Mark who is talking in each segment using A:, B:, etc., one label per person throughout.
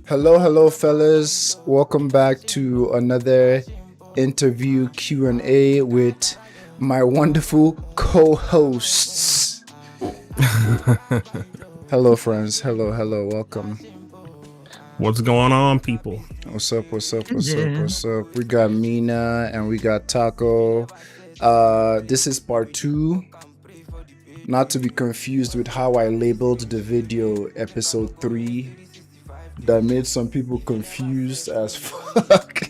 A: Hello, fellas. Welcome back to another interview Q&A with my wonderful co-hosts. Hello, friends. Hello. Welcome.
B: What's going on, people?
A: What's up?
C: Yeah.
A: We got Mina and we got Taco. This is part 2. Not to be confused with how I labeled the video episode 3. That made some people confused as fuck.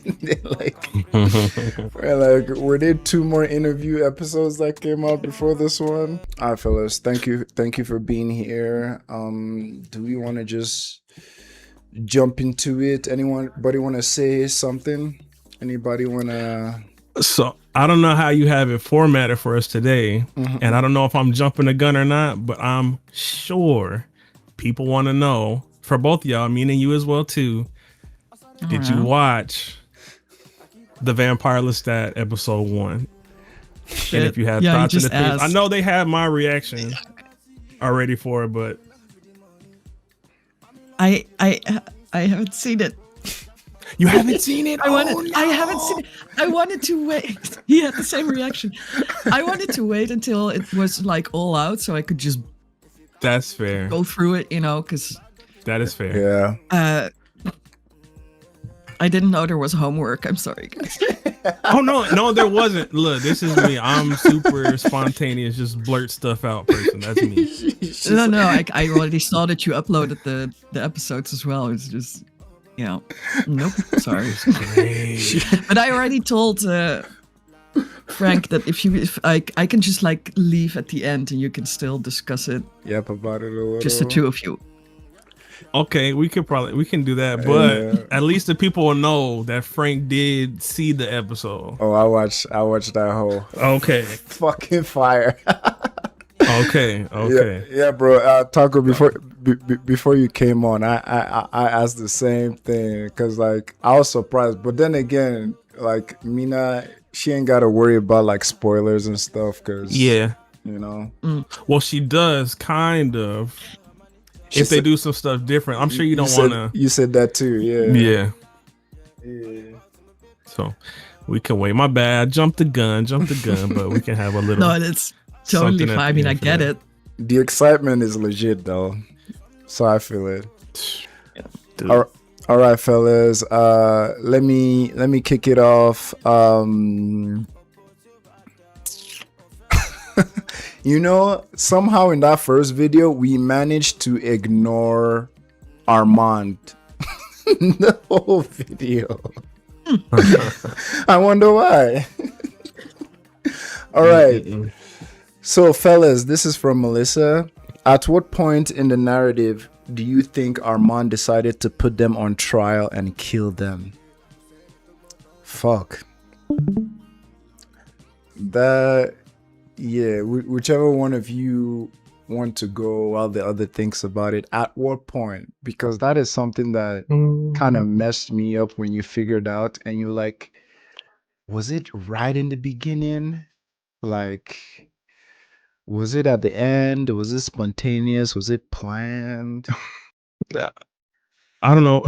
A: Were there 2 more interview episodes that came out before this one? All right, fellas, thank you for being here. Do we want to just jump into it? Anybody want to say something? Anybody want to?
B: So I don't know how you have it formatted for us today, and I don't know if I'm jumping the gun or not, but I'm sure people want to know, for both y'all, me and you as well too. Did you watch the Vampire Lestat episode 1?
C: Shit.
B: And if you had
C: Yeah,
B: thoughts
C: you
B: and
C: just
B: opinions, I
C: asked.
B: know they had my reaction already for it, but
C: I haven't seen it.
B: you haven't seen it.
C: I haven't seen it. I wanted to wait. He had the same reaction. I wanted to wait until it was like all out so I could just
B: That's fair.
C: go through it, because
B: That is fair.
A: Yeah.
C: I didn't know there was homework. I'm sorry, guys.
B: Oh no, there wasn't. Look, this is me. I'm super spontaneous, just blurt stuff out person. That's me.
C: No, I already saw that you uploaded the episodes as well. It's just, nope, sorry. But I already told Frank that if I can just like leave at the end and you can still discuss it,
A: Yep, about it a little.
C: just the two of you.
B: Okay, we can do that, but at least the people will know that Frank did see the episode.
A: Oh, I watched that whole
B: Okay.
A: fucking fire.
B: Okay.
A: Yeah, bro. Taco, before you came on, I asked the same thing because like I was surprised, but then again, like Mina, she ain't got to worry about like spoilers and stuff because
B: Yeah. Well, she does kind of. If they do some stuff different, I'm sure you don't want to.
A: You said that too,
B: Yeah. So we can wait. My bad. Jump the gun, but we can have a little.
C: No, it's totally
B: something at
C: fine. I
B: the
C: mean,
B: end
C: I
B: for
C: get
B: that.
C: it.
A: The excitement is legit though, so I feel it.
B: Dude.
A: All right, fellas. Let me kick it off. Somehow in that first video, we managed to ignore Armand the whole video. I wonder why. All right. So, fellas, this is from Melissa. At what point in the narrative do you think Armand decided to put them on trial and kill them? Fuck. Whichever one of you want to go while the other thinks about it. At what point? Because that is something that kind of messed me up when you figured out and you're like, was it right in the beginning? Like, was it at the end? Was it spontaneous? Was it planned?
B: I don't know.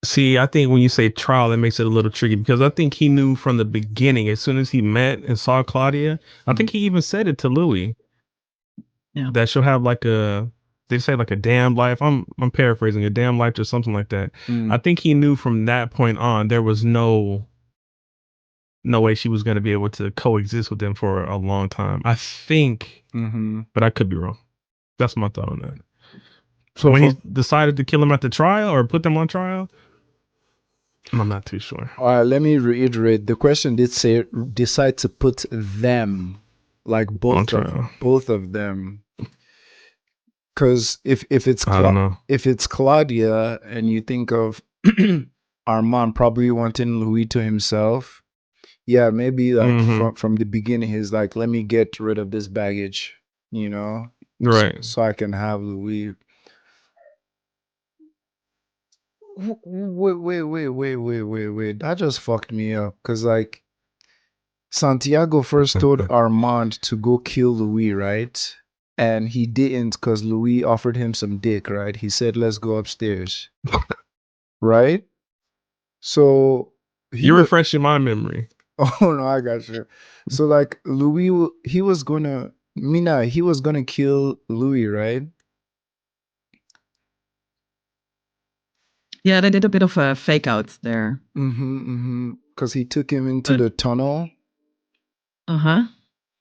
B: See, I think when you say trial, it makes it a little tricky because I think he knew from the beginning, as soon as he met and saw Claudia, I think he even said it to Louis.
C: Yeah.
B: That she'll have like they say like a damned life. I'm paraphrasing, a damned life or something like that. I think he knew from that point on there was no way she was going to be able to coexist with them for a long time. I think, but I could be wrong. That's my thought on that. So when he decided to kill him at the trial or put them on trial, I'm not too sure.
A: All right, let me reiterate. The question did say decide to put them, like both of them. Because if it's
B: I don't know.
A: if it's Claudia and you think of Armand probably wanting Louis to himself, yeah, maybe like from the beginning he's like, let me get rid of this baggage,
B: right?
A: So I can have Louis. Wait. That just fucked me up. Because, like, Santiago first told Armand to go kill Louis, right? And he didn't because Louis offered him some dick, right? He said, let's go upstairs. right? So
B: You're refreshing my memory.
A: oh no, I got you. So like Louis, he was gonna Mina, he was gonna kill Louis, right?
C: Yeah, they did a bit of a fake out there.
A: Because he took him into
C: But-
A: the tunnel.
C: Uh-huh.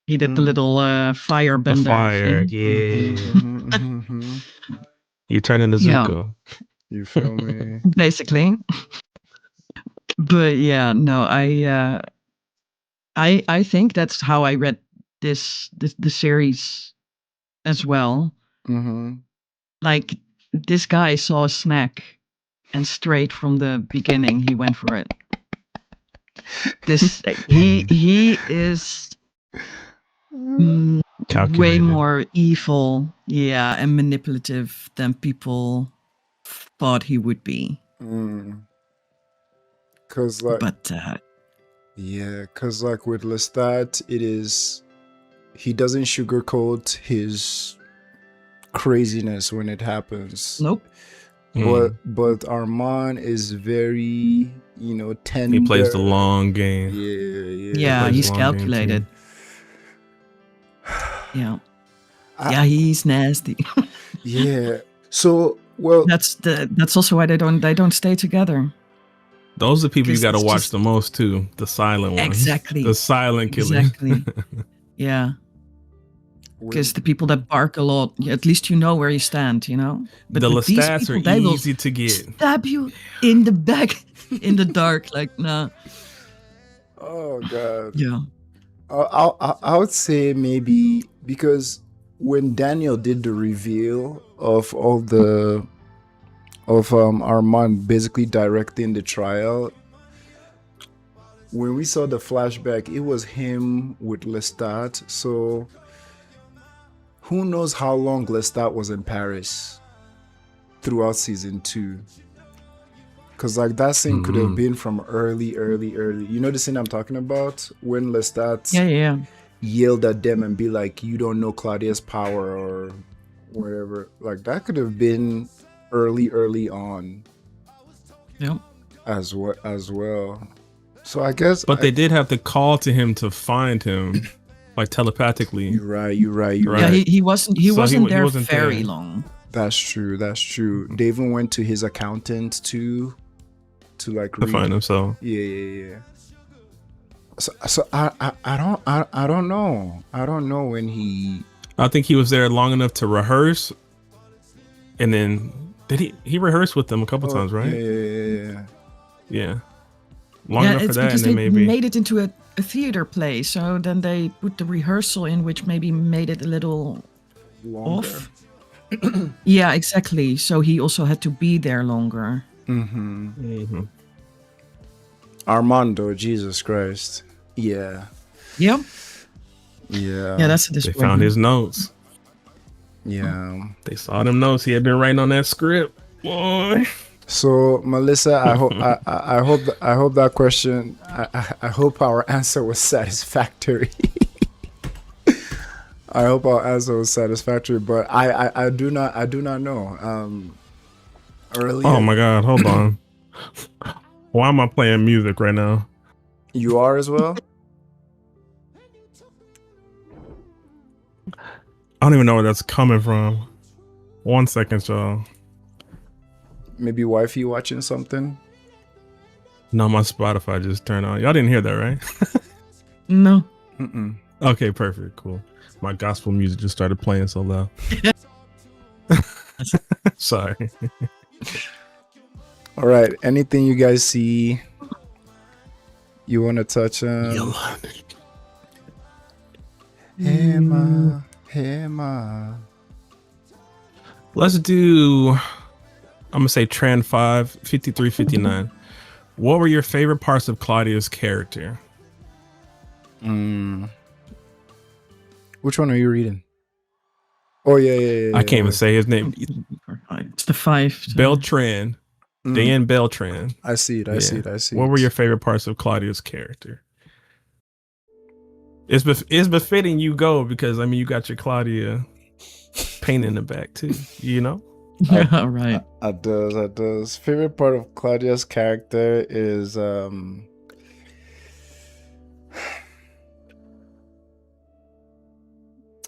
C: He did the
A: Mm.
C: little fire
B: The
C: bender
B: fire,
C: thing.
B: yeah. You turn into
C: Yeah.
B: Zuko.
A: You feel me?
C: Basically. But yeah, no, I think that's how I read the series as well. Like this guy saw a snack and straight from the beginning he went for it. This he is way
B: Calculated.
C: more evil, yeah, and manipulative than people thought he would be.
A: Cause like
C: But
A: yeah, cause like with Lestat, it is he doesn't sugarcoat his craziness when it happens.
C: nope.
A: But Armand is very, you know, tender.
B: He plays the long game.
C: Yeah,
B: plays
C: he's
B: the long game,
C: calculated. Yeah. Yeah, he's nasty.
A: Yeah. So well,
C: That's also why they don't stay together.
B: Those are the people you
C: 'Cause
B: got to
C: it's
B: watch
C: just-
B: the most too. The silent ones.
C: Exactly.
B: The silent killers.
C: Exactly. Yeah. Because the people that bark a lot, at least you know where you stand, you know?
B: The
C: with these
B: Lestats
C: people,
B: are
C: they will
B: easy to get.
C: stab you in the back in the dark. Like, nah.
A: oh god.
C: Yeah.
A: I would say maybe because when Daniel did the reveal of all the of Armand basically directing the trial, when we saw the flashback, it was him with Lestat. So who knows how long Lestat was in Paris throughout season 2? Because like that scene could have been from early. You know the scene I'm talking about? When Lestat
C: Yeah.
A: yelled at them and be like, you don't know Claudia's power or whatever. Like that could have been early on
C: Yep.
A: as well. So I guess
B: But they did have to call to him to find him, like telepathically.
A: You're right.
C: Yeah, he wasn't
B: So
C: wasn't
B: he
C: there
B: wasn't
C: very
B: there.
C: long.
A: That's true. They even went to his accountant to like
B: To find him, so
A: Yeah. So I don't know. I don't know when he.
B: I think he was there long enough to rehearse, and then did he rehearsed with them a couple times, right?
A: Yeah.
B: Long enough for
C: it's
B: that, and
C: because
B: then
C: they
B: maybe
C: made it into a theater play, so then they put the rehearsal in, which maybe made it a little
A: Longer.
C: off. Yeah, exactly. So he also had to be there longer.
A: Armando, Jesus Christ. Yeah.
C: Yep.
A: Yeah.
C: Yeah, that's a
B: they
C: disappointment.
B: found his notes.
A: Yeah.
B: They saw them notes. He had been writing on that script. Boy.
A: So Melissa, I hope I hope that question. I hope our answer was satisfactory. I hope our answer was satisfactory, but I do not know. Earlier,
B: Oh my God! Hold on. Why am I playing music right now?
A: you are as well.
B: I don't even know where that's coming from. 1 second, y'all.
A: Maybe wifey watching something.
B: No, my Spotify just turned on. Y'all didn't hear that, right?
C: No.
B: Okay, perfect, cool. My gospel music just started playing so loud. Sorry.
A: All right. Anything you guys see you want to touch on? Hema.
B: Let's do, I'm gonna say Tran 5, 53, 59. What were your favorite parts of Claudia's character?
A: Which one are you reading? Oh yeah.
B: I can't even say his name.
C: It's the 5. so-
B: Beltran. Dan Beltran.
A: I see it. I see it.
B: What were your favorite parts of Claudia's character? It's befitting you go because I mean you got your Claudia paint in the back too, you know?
C: Yeah, right.
A: It does. Favorite part of Claudia's character is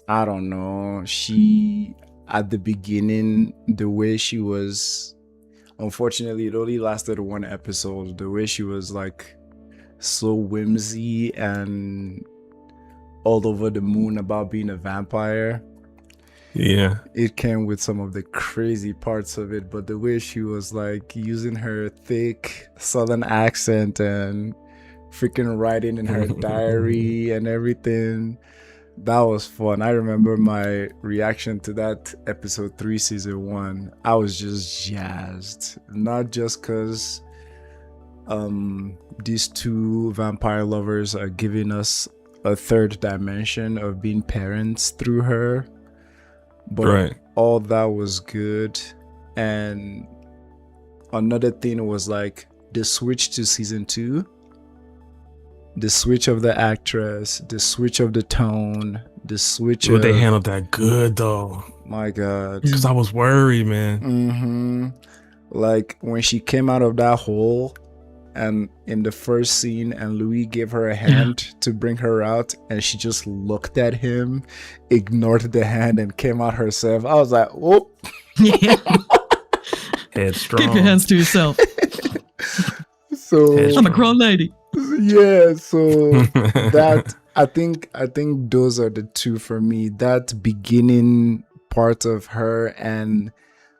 A: I don't know. She at the beginning, the way she was, unfortunately it only lasted one episode. The way she was like so whimsy and all over the moon about being a vampire.
B: Yeah.
A: It came with some of the crazy parts of it, but the way she was like using her thick southern accent and freaking writing in her diary and everything, that was fun. I remember my reaction to that episode 3 season 1. I was just jazzed, not just because these two vampire lovers are giving us a third dimension of being parents through her, but
B: Right.
A: all that was good. And another thing was like the switch to season 2, the switch of the actress, the switch of the tone, the switch
B: But
A: of,
B: they handled that good though,
A: my god.
B: because I was worried, man.
A: Like when she came out of that hole and in the first scene and Louis gave her a hand to bring her out and she just looked at him, ignored the hand and came out herself. I was like, oh.
C: Yeah.
B: Headstrong.
C: Keep your hands to yourself.
A: So
C: I'm a grown lady.
A: yeah, so that I think those are the two for me. That beginning part of her and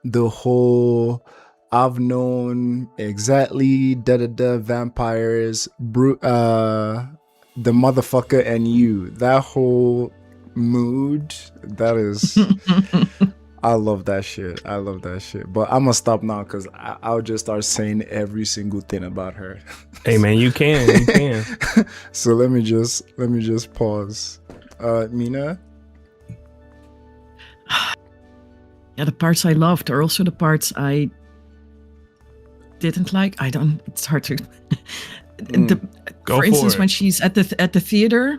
A: the whole I've known exactly vampires, the motherfucker and you. That whole mood, that is I love that shit. I love that shit. But I'm gonna stop now because I'll just start saying every single thing about her.
B: Hey man, you can.
A: So let me just pause. Mina?
C: Yeah, the parts I loved are also the parts I didn't like. It's hard to
B: Go
C: for instance,
B: it.
C: when she's at the theater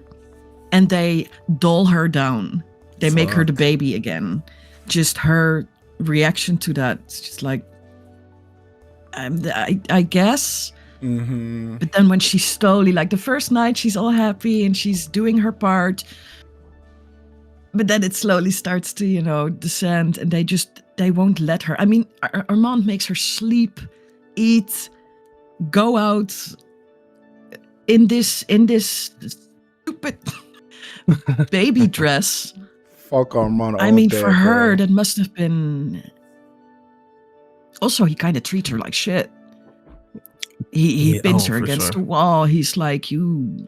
C: and they doll her down. They make her the
A: Fuck.
C: baby again. Just her reaction to that. It's just like I guess.
A: Mm-hmm.
C: But then when she's slowly, like the first night, she's all happy and she's doing her part. But then it slowly starts to, descend, and they won't let her. I mean, Armand makes her sleep, eat, go out in this stupid baby dress.
A: Fuck Armand.
C: I
A: all
C: mean,
A: day,
C: for her,
A: bro.
C: that must have been. Also, he kind of treats her like shit. He
B: Yeah,
C: pins
B: oh,
C: her
B: for
C: against
B: sure.
C: the wall. He's like, you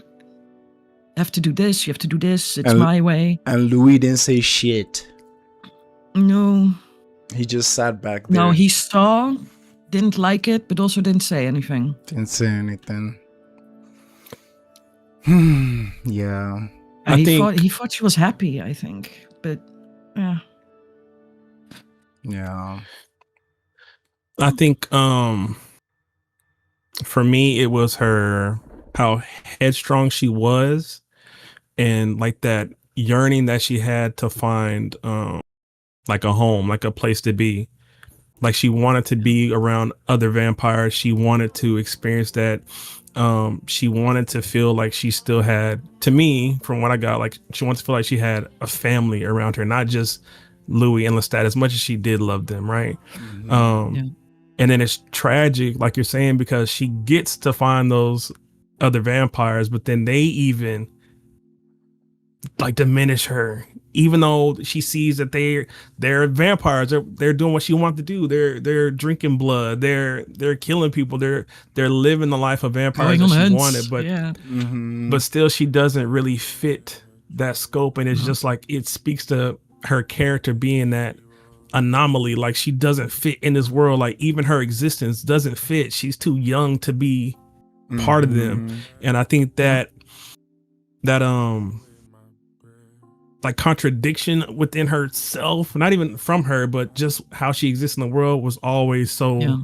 C: have to do this. You have to do this. It's
A: And-
C: my way.
A: And Louis didn't say shit.
C: No,
A: He just sat back there.
C: no. He saw, didn't like it, but also didn't say anything.
A: didn't say anything. Yeah.
B: I think-
C: He thought she was happy. I think, but yeah.
A: Yeah.
B: I think for me it was how headstrong she was, and like that yearning that she had to find like a home, like a place to be. Like she wanted to be around other vampires. She wanted to experience that. She wanted to feel like she still had, to me, from what I got, like she wants to feel like she had a family around her, not just Louis and Lestat, as much as she did love them, right?
C: Yeah.
B: And then it's tragic, like you're saying, because she gets to find those other vampires, but then they even like diminish her, even though she sees that they're vampires. They're doing what she wants to do. They're drinking blood. They're killing people. They're living the life of vampires
C: Going
B: that
C: on
B: she
C: hunts.
B: wanted, but
C: yeah.
B: but still she doesn't really fit that scope. And it's just like, it speaks to her character being that anomaly. Like she doesn't fit in this world. Like even her existence doesn't fit. She's too young to be part of them. And I think that like contradiction within herself, not even from her, but just how she exists in the world, was always so
C: Yeah.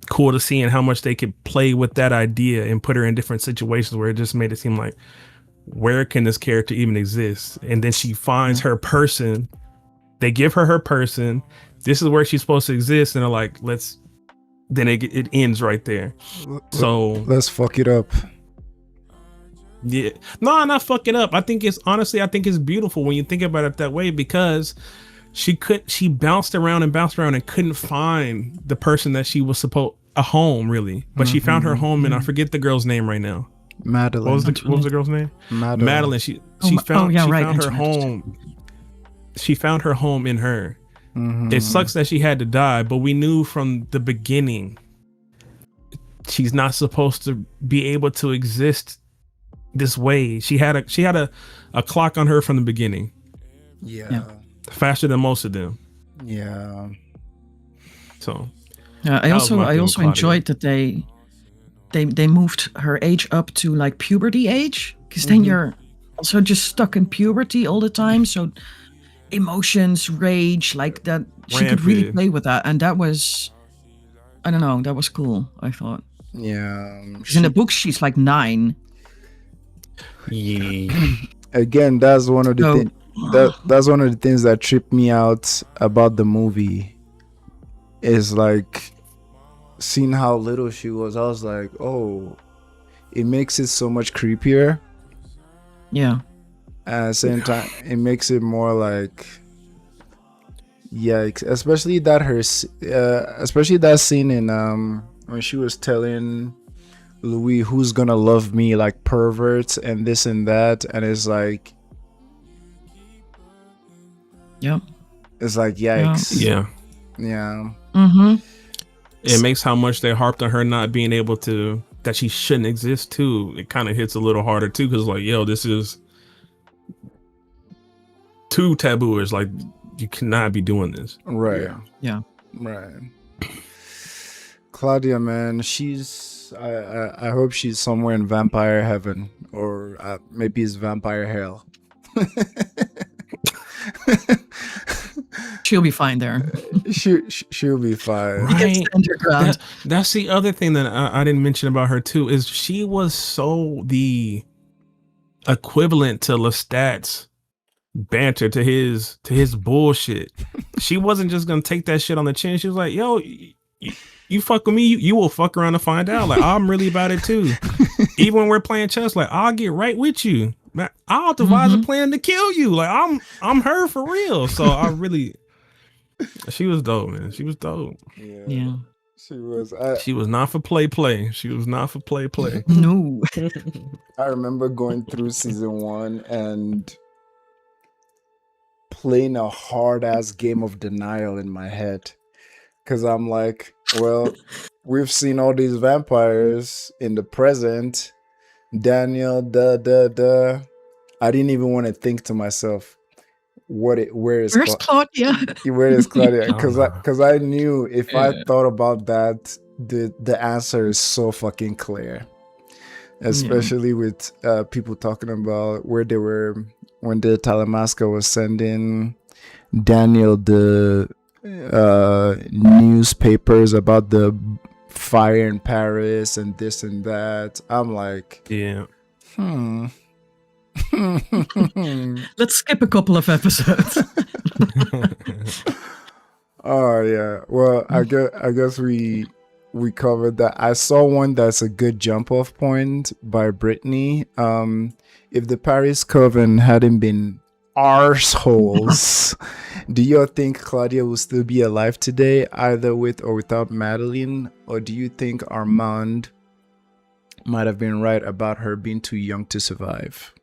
B: cool to see, and how much they could play with that idea and put her in different situations where it just made it seem like, where can this character even exist? And then she finds her person. They give her person, this is where she's supposed to exist, and they're like, then it ends right there. So
A: let's fuck it up.
B: Yeah, no, not fuck it up. I think it's beautiful when you think about it that way, because she bounced around and couldn't find the person that she was supposed a home really, but she found her home, and I forget the girl's name right now.
A: Madeline.
B: What was the girl's name? Madeline. She found her home. She found her home in her. It sucks that she had to die, but we knew from the beginning she's not supposed to be able to exist this way. She had a clock on her from the beginning.
A: Yeah.
B: Faster than most of them.
A: Yeah.
B: So
C: I also enjoyed that they moved her age up to like puberty age, because then you're also just stuck in puberty all the time. So emotions, rage, like that, she could really play with that, and that was, I don't know, that was cool. I thought.
A: Yeah.
C: In the book, she's like 9.
B: Yeah.
A: Again, that's one of the that's one of the things that tripped me out about the movie. Is like seeing how little she was. I was like, oh, it makes it so much creepier.
C: Yeah.
A: At the same time, it makes it more like, yikes. Especially that scene in when she was telling Louis who's gonna love me, like perverts and this and that, and it's like,
C: yeah,
A: it's like, yikes.
B: Yeah. It makes how much they harped on her not being able to, that she shouldn't exist too. It kind of hits a little harder too, because like, yo, this is too taboo. It's like, you cannot be doing this.
A: Right.
C: Yeah.
A: Right. Claudia, man, I hope she's somewhere in vampire heaven, or maybe it's vampire hell.
C: She'll be fine there.
A: She'll be fine.
B: Right. That's the other thing that I didn't mention about her too, is she was so the equivalent to Lestat's banter, to his bullshit. She wasn't just gonna take that shit on the chin. She was like, yo, you fuck with me, you will fuck around and find out. Like, I'm really about it too. Even when we're playing chess, like, I'll get right with you. Man, I'll devise a plan to kill you. Like, I'm her for real. So I really, she was dope, man. She was dope.
C: Yeah.
A: She was.
B: She was not for play. She was not for play.
C: No.
A: I remember going through season 1 and playing a hard ass game of denial in my head, because I'm like, well, we've seen all these vampires in the present. Daniel, I didn't even want to think to myself, where's
C: Claudia?
A: Where is Claudia? Because I knew if I thought about that, the answer is so fucking clear. Especially with people talking about where they were when the Talamasca was sending Daniel the newspapers about the fire in Paris and this and that. I'm like,
B: yeah.
C: Let's skip a couple of episodes.
A: Oh yeah. Well, I guess we covered that. I saw one that's a good jump off point by Brittany. If the Paris Coven hadn't been arseholes, do you think Claudia will still be alive today, either with or without Madeline? Or do you think Armand might have been right about her being too young to survive?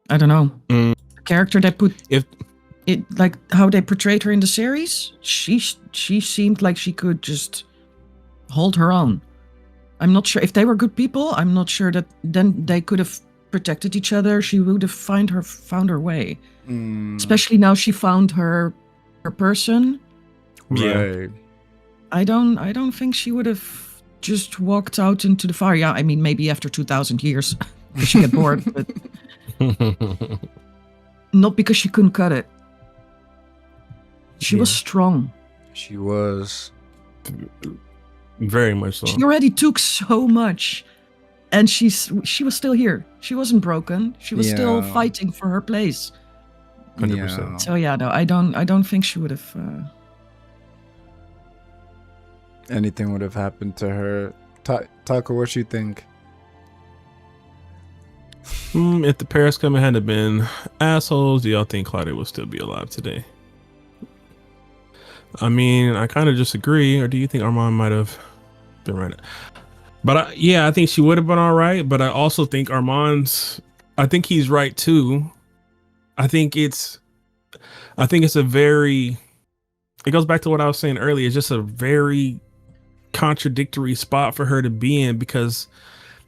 C: I don't know. The character that like how they portrayed her in the series, she seemed like she could just hold her own. I'm not sure if they were good people. I'm not sure that then they could have protected each other. She would have found her way. Especially now she found her person.
A: Right.
C: I don't think she would have just walked out into the fire. Yeah, I mean maybe after 2,000 years she get bored, but not because she couldn't cut it. She was strong.
A: She was.
B: Very much so.
C: She already took so much, and she was still here. She wasn't broken. She was still fighting for her place.
B: 100%.
C: So yeah, no, I don't think she would have.
A: Anything would have happened to her. Taco, what you think?
D: If the Paris coming hadn't been assholes, do y'all think Claudia would still be alive today? I mean, I kind of disagree. Or do you think Armand might have been right? But I think she would have been all right. But I also think I think he's right too. I think it's a very, it goes back to what I was saying earlier. It's just a very contradictory spot for her to be in, because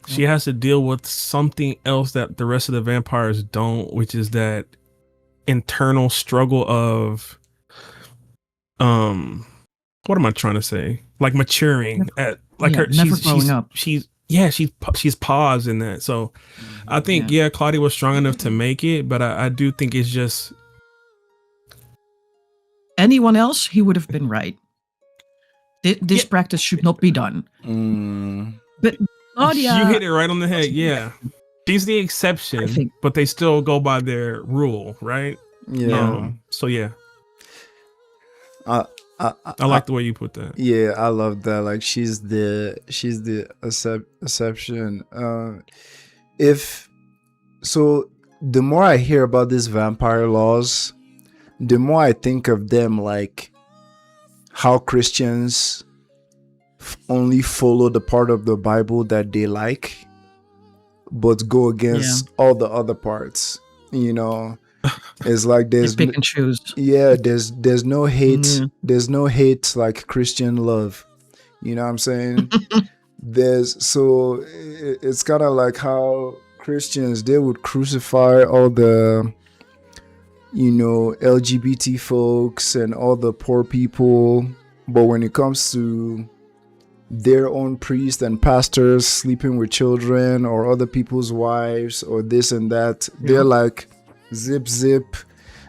D: she has to deal with something else that the rest of the vampires don't, which is that internal struggle of, what am I trying to say? Like maturing at, like her,
C: never growing up.
D: She's paused in that. So I think, Claudia was strong enough to make it, but I do think it's just,
C: anyone else, he would have been right. This practice should not be done. But Claudia,
D: you hit it right on the head. Yeah, she's the exception, but they still go by their rule, right?
A: Yeah.
D: So yeah,
A: I
D: like the way you put that.
A: Yeah, I love that. Like she's the exception. The more I hear about these vampire laws, the more I think of them like how Christians only follow the part of the Bible that they like, but go against all the other parts. You know, it's like there's
C: pick and choose.
A: Yeah, there's no hate. There's no hate like Christian love. You know what I'm saying? It's kind of like how Christians, they would crucify all the, you know, LGBT folks and all the poor people, but when it comes to their own priests and pastors sleeping with children or other people's wives or this and that, they're like, zip,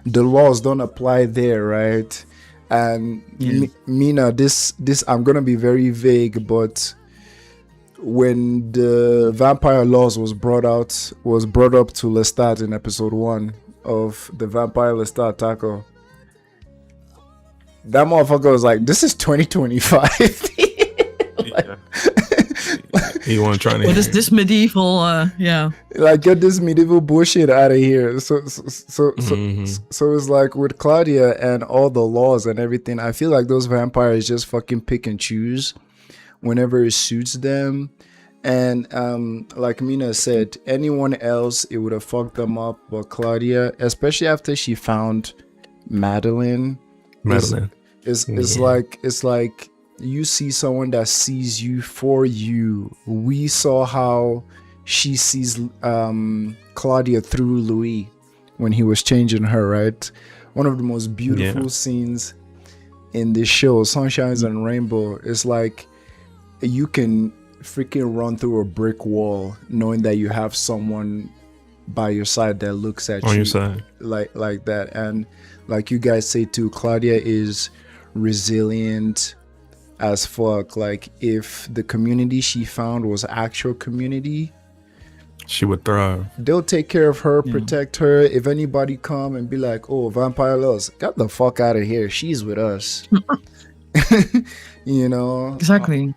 A: the laws don't apply there, right? And Mina, this I'm gonna be very vague, but when the vampire laws was brought up to Lestat in episode 1 of the Vampire Lestat Taco, that motherfucker was like, this is 2025.
D: He wasn't trying to.
C: What is this medieval?
A: Like, get this medieval bullshit out of here. So it's like with Claudia and all the laws and everything, I feel like those vampires just fucking pick and choose whenever it suits them. And like Mina said, anyone else, it would have fucked them up. But Claudia, especially after she found Madeline. It's like you see someone that sees you for you. We saw how she sees Claudia through Louis when he was changing her, right? One of the most beautiful scenes in this show, Sunshines and Rainbow, is like you can freaking run through a brick wall knowing that you have someone by your side that looks at you on your side like that. And like you guys say too, Claudia is resilient as fuck. Like if the community she found was actual community,
D: she would thrive.
A: They'll take care of her, protect her. If anybody come and be like, oh, vampire laws, get the fuck out of here, she's with us. You know,
C: exactly.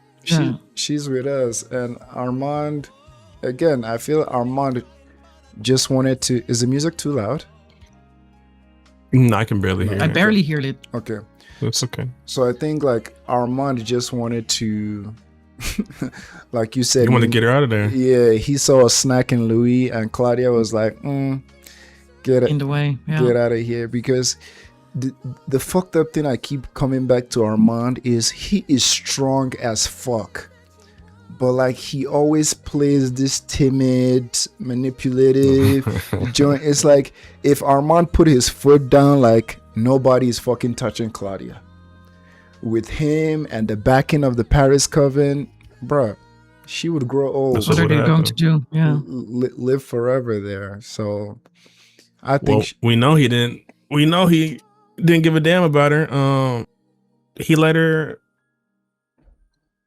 A: She's with us. And Armand, again, I feel Armand just wanted to. Is the music too loud?
D: No, I can barely hear it.
C: I barely hear it.
A: Okay.
D: It's okay.
A: So I think like Armand just wanted to, like you said,
D: you want to get her out of there.
A: Yeah, he saw a snack in Louis, and Claudia was like, "Get
C: in the way,
A: get out of here." Because the fucked up thing I keep coming back to Armand is he is strong as fuck, but like he always plays this timid, manipulative joint. It's like if Armand put his foot down, like nobody's fucking touching Claudia. With him and the backing of the Paris Coven, bruh, she would grow old.
C: What are they going to do? Yeah,
A: live forever there. So I think
D: we know he didn't. We know he didn't give a damn about her. He let her,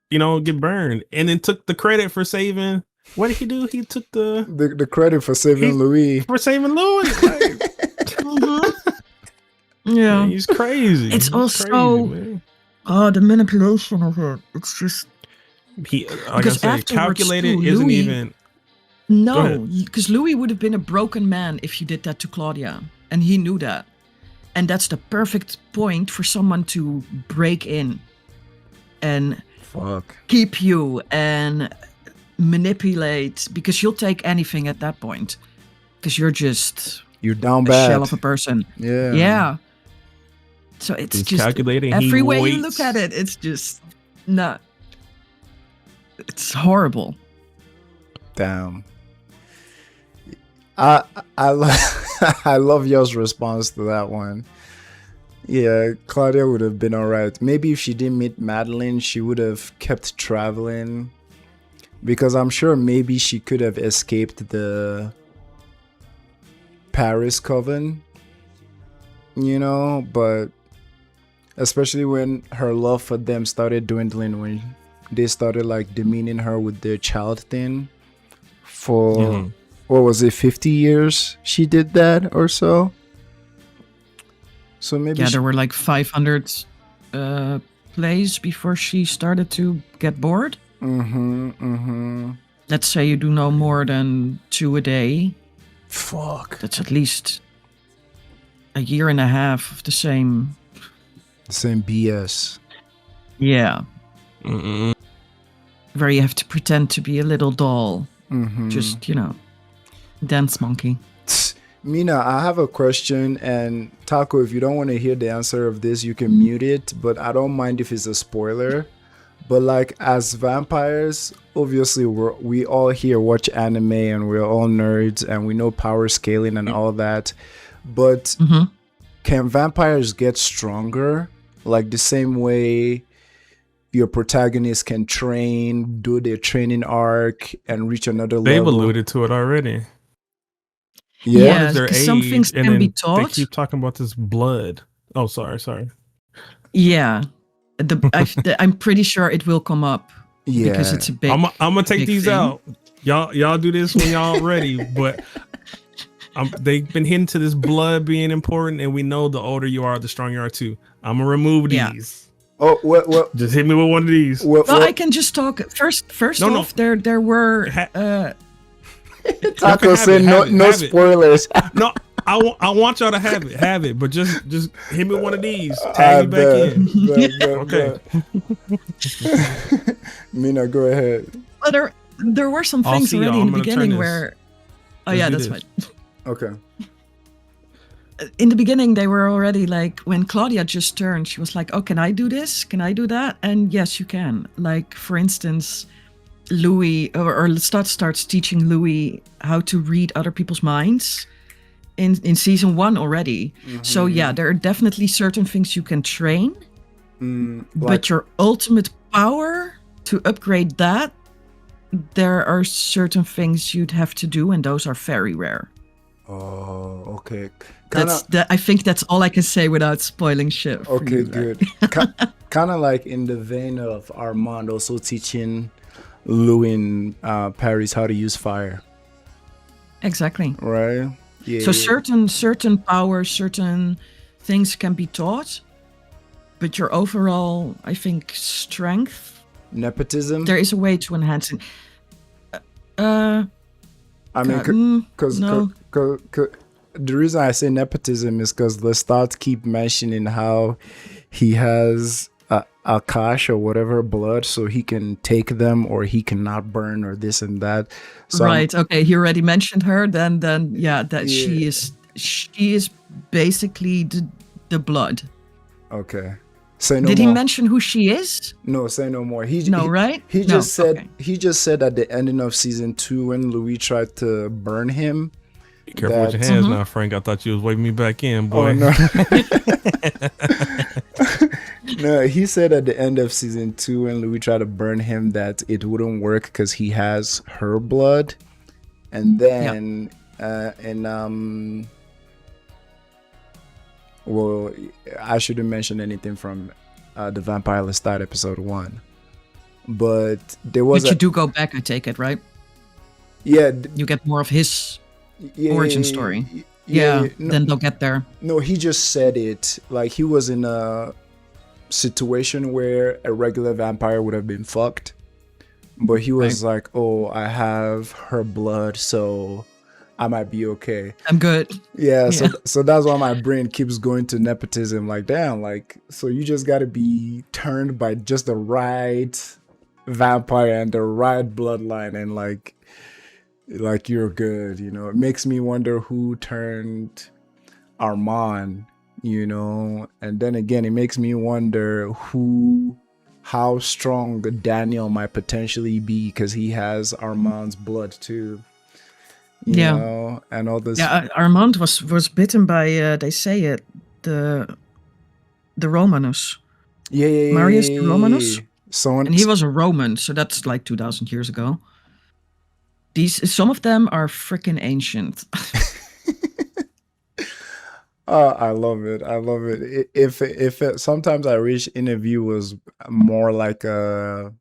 D: get burned, and then took the credit for saving. What did he do? He took the
A: credit for saving Louis.
D: For saving Louis. Like,
C: Yeah.
D: He's crazy.
C: It's
D: He's
C: also-
D: crazy, man.
C: Oh, the manipulation of it. It's just
D: He, like I
C: Because
D: said,
C: afterwards,
D: calculated
C: too,
D: isn't
C: Louis-
D: even.
C: no,
D: ahead.
C: because Louis would have been a broken man if you did that to Claudia, and he knew that. And that's the perfect point for someone to break in and
A: Fuck.
C: keep you and manipulate, because you'll take anything at that point, because you're just
A: You're down
C: a
A: bad.
C: shell of a person.
A: Yeah.
C: Yeah. So it's
D: He's
C: just
D: calculating.
C: every
D: he
C: way
D: waits.
C: you look at it, it's just not. It's horrible.
A: Damn. I I love y'all's response to that one. Yeah, Claudia would have been alright. Maybe if she didn't meet Madeline, she would have kept traveling. Because I'm sure maybe she could have escaped the Paris Coven. You know, but especially when her love for them started dwindling, when they started like demeaning her with their child thing for
D: Mhm.
A: what was it, 50 years she did that or so. So maybe
C: Yeah,
A: she,
C: there were like 500 plays before she started to get bored. Let's say you do no more than 2 a day.
A: Fuck.
C: That's at least a year and a half of the same.
A: The same BS.
C: Yeah,
D: Mm-mm.
C: where you have to pretend to be a little doll.
A: Mm-hmm.
C: Just, dance monkey.
A: Mina, I have a question, and Taco, if you don't want to hear the answer of this, you can mute it, but I don't mind if it's a spoiler. But like, as vampires, obviously we all here watch anime and we're all nerds and we know power scaling and all that. But
C: Mhm.
A: can vampires get stronger? Like the same way your protagonist can train, do their training arc, and reach another
D: They've
A: level?
D: alluded to it already.
A: Yeah.
C: Yeah.
D: What is their
C: 'cause some
D: age?
C: things
D: And
C: can
D: then
C: be
D: They
C: taught.
D: keep talking about this blood. Oh, sorry.
C: Yeah. I'm pretty sure it will come up
A: Yeah.
C: because it's a big.
D: I'm gonna take
C: big
D: these
C: thing.
D: out. Y'all do this when y'all ready. But they've been hinting to this blood being important, and we know the older you are, the stronger you are too. I'm gonna remove
C: Yeah.
D: these.
A: Oh, what?
D: Just hit me with one of these.
A: What?
C: Well, I can just talk first.
D: No.
C: Off, there were.
A: Taco
D: have
A: said
D: it,
A: no,
D: have it,
A: no
D: have it.
A: spoilers.
D: No, I want y'all to have it, but just hit me with one of these.
A: I
D: Tag me back
A: bet,
D: in.
A: bet,
D: Okay.
A: bet. Mina, go ahead.
C: Well, there were some
D: I'll
C: things
D: see
C: already
D: y'all.
C: in
D: I'm
C: the
D: gonna turn
C: beginning
D: this.
C: where. Oh
D: Let's
C: yeah,
D: do
C: that's
D: this.
C: fine.
A: Okay.
C: In the beginning, they were already like, when Claudia just turned, she was like, "Oh, can I do this? Can I do that?" And yes, you can. Like, for instance, Louis or Lestat starts teaching Louis how to read other people's minds in season 1 already. So yeah, there are definitely certain things you can train, but your ultimate power to upgrade that, there are certain things you'd have to do, and those are very rare.
A: Oh, okay.
C: I think that's all I can say without spoiling shit. for
A: Okay,
C: you, right?
A: good. Kind of like in the vein of Armand also teaching Louis in Paris how to use fire,
C: Exactly.
A: right? Yeah.
C: So certain powers, certain things can be taught, but your overall, I think, strength,
A: Nepotism.
C: there is a way to enhance it.
A: I mean, because
C: no.
A: the reason I say nepotism is because Lestat keep mentioning how he has Akash or whatever blood, so he can take them or he cannot burn or this and that. So
C: Right. Okay. He already mentioned her. Then yeah, that
A: Yeah.
C: she is basically the blood.
A: Okay. Say no
C: Did
A: more.
C: he mention who she is?
A: No, say no more.
C: No, right?
A: He
C: No,
A: just said
C: okay.
A: he just said at the ending of season 2 when Louis tried to burn him.
D: Be careful with your
A: That-
D: hands now, Frank. I thought you was waving me back in, boy.
A: Oh no. No, he said at the end of season 2 when Louis tried to burn him that it wouldn't work because he has her blood. And then well, I shouldn't mention anything from the Vampire Lestat episode 1. But there was
C: But you do go back, I take it, right?
A: yeah,
C: You get more of his
A: yeah,
C: origin story. Yeah,
A: no,
C: then they'll get there.
A: no, he just said it like he was in a situation where a regular vampire would have been fucked, but he was like, "Oh, I have her blood, so I might be okay."
C: I'm good.
A: Yeah,
C: Yeah.
A: so that's why my brain keeps going to nepotism. Like, damn, like, so you just got to be turned by just the right vampire and the right bloodline, and like you're good. You know, it makes me wonder who turned Armand. You know, and then again, it makes me wonder how strong Daniel might potentially be because he has Armand's blood too. You
C: Yeah.
A: know, and all this.
C: Yeah, Armand was bitten by they say it the Romanus,
A: Yeah.
C: Marius the Romanus,
A: Someone,
C: and he was a Roman, so that's like 2,000 years ago. Some of them are freaking ancient.
A: I love it. I love it. If it, sometimes I wish interview was more like a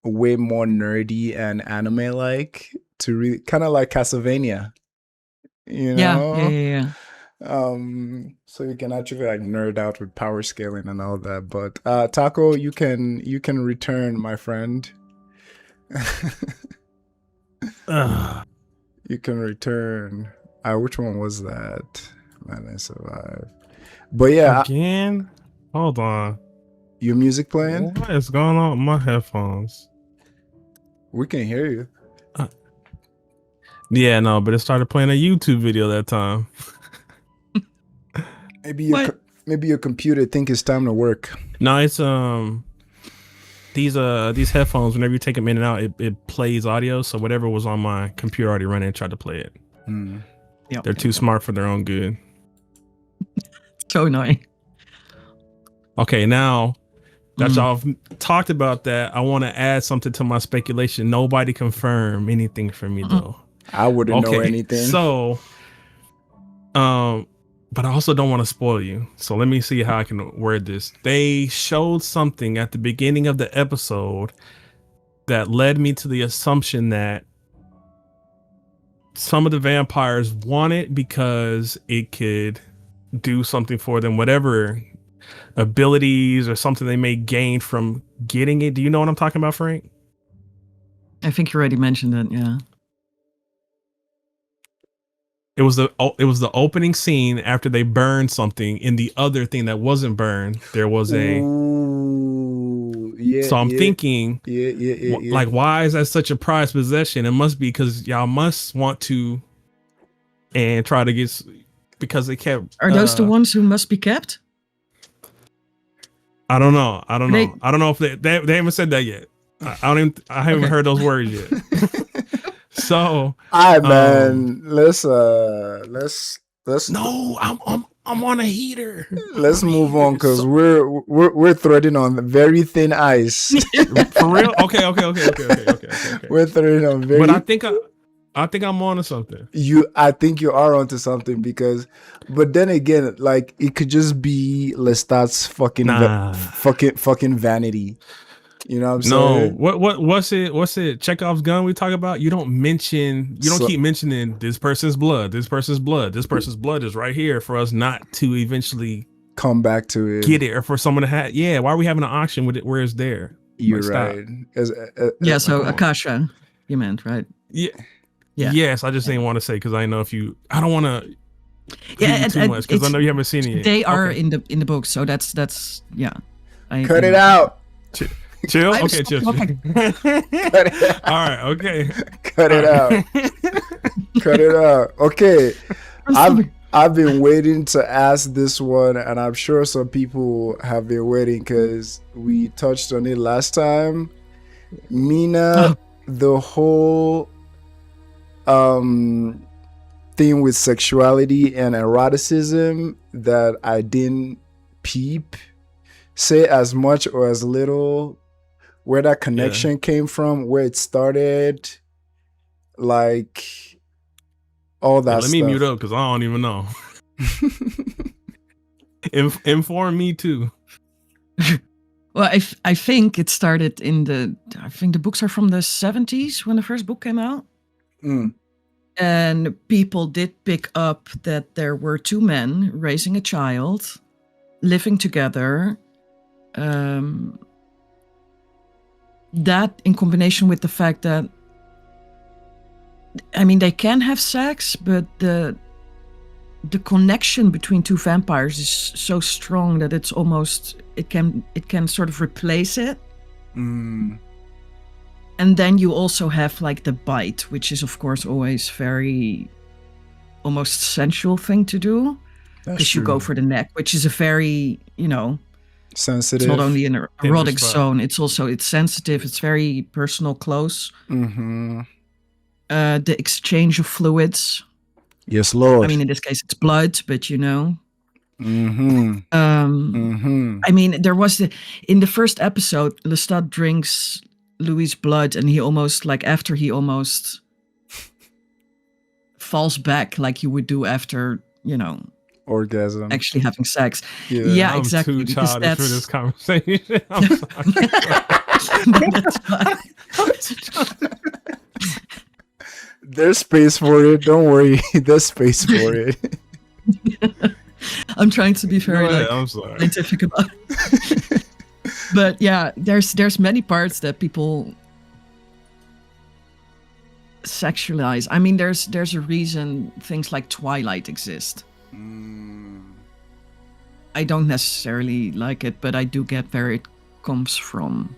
A: way more nerdy and anime like to really kind of like Castlevania, you know.
C: Yeah.
A: So you can actually like nerd out with power scaling and all that. But Taco, you can return, my friend. You can return. Which one was that? Man, I survived. But yeah,
D: Again? Hold on.
A: your music playing?
D: What is going on with my headphones?
A: We can hear you.
D: Yeah, no, but it started playing a YouTube video that time.
A: Maybe your computer think it's time to work.
D: No, it's these headphones, whenever you take them in and out, it plays audio. So whatever was on my computer already running, tried to play it.
C: Yeah.
D: They're too smart for their own good.
C: So annoying.
D: Okay, now that y'all have talked about that, I want to add something to my speculation. Nobody confirm anything for me though.
A: I wouldn't know anything.
D: So, but I also don't want to spoil you. So let me see how I can word this. They showed something at the beginning of the episode that led me to the assumption that some of the vampires want it because it could do something for them, whatever abilities or something they may gain from getting it. Do you know what I'm talking about, Frank?
C: I think you already mentioned it. Yeah.
D: It was the opening scene after they burned something. In the other thing that wasn't burned, there was a.
A: Ooh, yeah.
D: So I'm thinking,
A: yeah.
D: like, why is that such a prized possession? It must be because y'all must want to, and try to get, because they kept.
C: Are those the ones who must be kept?
D: I don't know. I don't know if they haven't said that yet. I haven't heard those words yet. So,
A: all right, man. Let's
D: No, I'm on a heater.
A: Let's move on because we're threading on very thin ice.
D: For real? Okay.
A: We're threading on very.
D: But I think I'm on to something.
A: I think you are onto something because, but then again, like it could just be Lestat's fucking vanity. You know what I'm saying?
D: No, what's it? Chekhov's gun we talk about? You don't keep mentioning this person's blood. This person's blood is right here for us not to eventually
A: come back to it,
D: get it, or for someone to have. Yeah, why are we having an auction with it where it's there?
A: You're right.
C: Yeah, so Akasha, you meant, right?
D: Yeah. Yes, I just didn't want to say because I know I don't want to.
C: Yeah,
D: too much because I know you haven't seen it yet.
C: They are in the book, so that's yeah.
A: Cut it out.
D: Chill. Okay, chill. All right. Okay.
A: Cut it out. Cut it out. Okay. I've been waiting to ask this one, and I'm sure some people have been waiting because we touched on it last time. Mina, the whole thing with sexuality and eroticism that I didn't peep, say as much or as little, where that connection came from, where it started, like all that
D: stuff. Let me mute up because I don't even know. Inform me too.
C: Well, I think it started I think the books are from the 70s when the first book came out. And people did pick up that there were two men raising a child, living together. That in combination with the fact that, I mean, they can have sex, but the connection between two vampires is so strong that it's almost, it can sort of replace it.
A: Mm.
C: And then you also have like the bite, which is of course always very almost sensual thing to do,
A: That's
C: because you
A: true.
C: go for the neck, which is a very,
A: Sensitive.
C: it's not only an erotic
D: spot.
C: zone, it's sensitive, it's very personal, close.
A: Mm-hmm.
C: The exchange of fluids.
A: Yes, Lord.
C: I mean, in this case, it's blood, but
A: Mm-hmm. Mm-hmm.
C: I mean, there was in the first episode, Lestat drinks Louis' blood, and he almost falls back like you would do after,
A: Orgasm.
C: actually having sex.
A: Yeah.
C: Yeah,
D: I'm
C: exactly.
D: too
C: because
D: childish for
C: that's
D: this conversation. I'm sorry.
C: that's fine.
A: There's space for it. Don't worry. There's space for it.
C: I'm trying to be very
D: Go ahead, I'm sorry.
C: scientific about it. But yeah, there's many parts that people sexualize. I mean, there's a reason things like Twilight exist. I don't necessarily like it, but I do get where it comes from.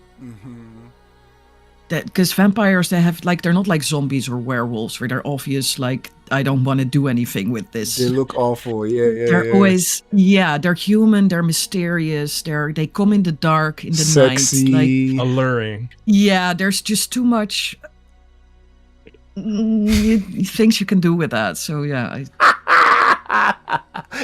C: That because vampires, they're not like zombies or werewolves where they're obvious like, I don't want to do anything with this.
A: They look awful. Yeah.
C: They're always, they're human, they're mysterious, they come in the dark, in the
A: sexy.
C: night. Like,
D: Alluring.
C: yeah, there's just too much things you can do with that. So yeah, I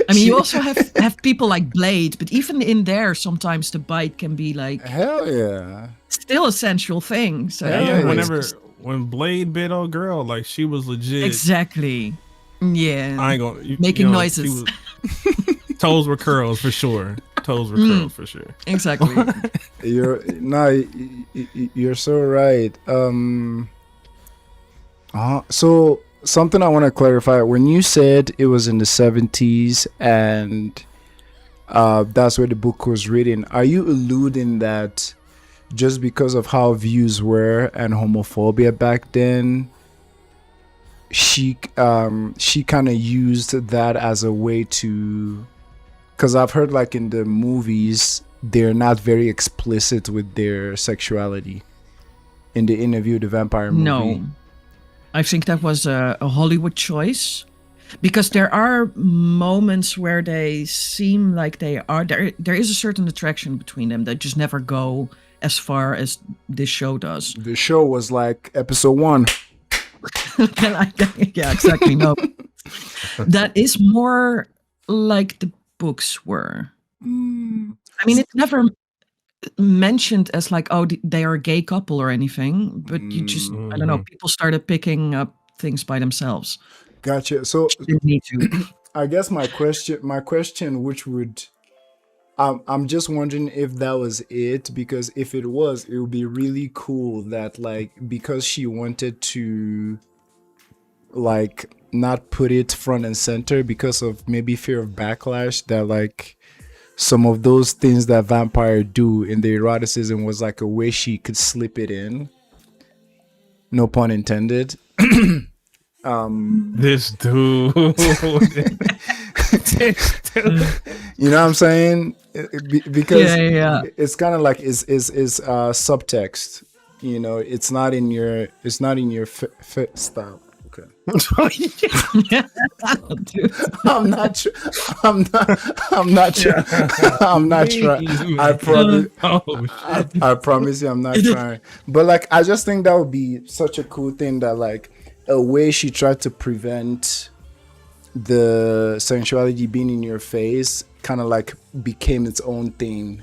C: mean, you also have people like Blade, but even in there, sometimes the bite can be like
A: Hell yeah.
C: still a sensual thing. So
A: Yeah,
C: it's
D: when Blade bit old girl, like she was legit.
C: exactly, yeah,
D: I ain't gonna
C: making
D: she
C: noises.
D: toes were curls for sure. Toes were curls for sure.
C: Exactly.
A: You're so right. So something I want to clarify. When you said it was in the 70s and that's where the book was written, are you alluding that just because of how views were and homophobia back then, she kind of used that as a way to, because I've heard like in the movies they're not very explicit with their sexuality in the Interview with the Vampire movie.
C: No, I think that was a Hollywood choice, because there are moments where they seem like they are there is a certain attraction between them that just never go as far as this show does.
A: The show was like episode 1.
C: Yeah, exactly. No, that is more like the books were. I mean, it's never mentioned as like, oh, they are a gay couple or anything, but you just, I don't know, people started picking up things by themselves.
A: Gotcha. So
C: Didn't need to.
A: I guess my question, which would, I'm just wondering if that was it, because if it was, it would be really cool that like, because she wanted to like not put it front and center because of maybe fear of backlash, that like some of those things that vampire do in the eroticism was like a way she could slip it in. No pun intended.
D: This dude.
A: You know what I'm saying? Because
C: Yeah.
A: it's kind of like is subtext. You know, it's not in your style. Okay.
C: Dude.
A: I'm not trying. I promise you, I'm not trying. But like, I just think that would be such a cool thing, that like a way she tried to prevent the sensuality being in your face kind of like became its own thing,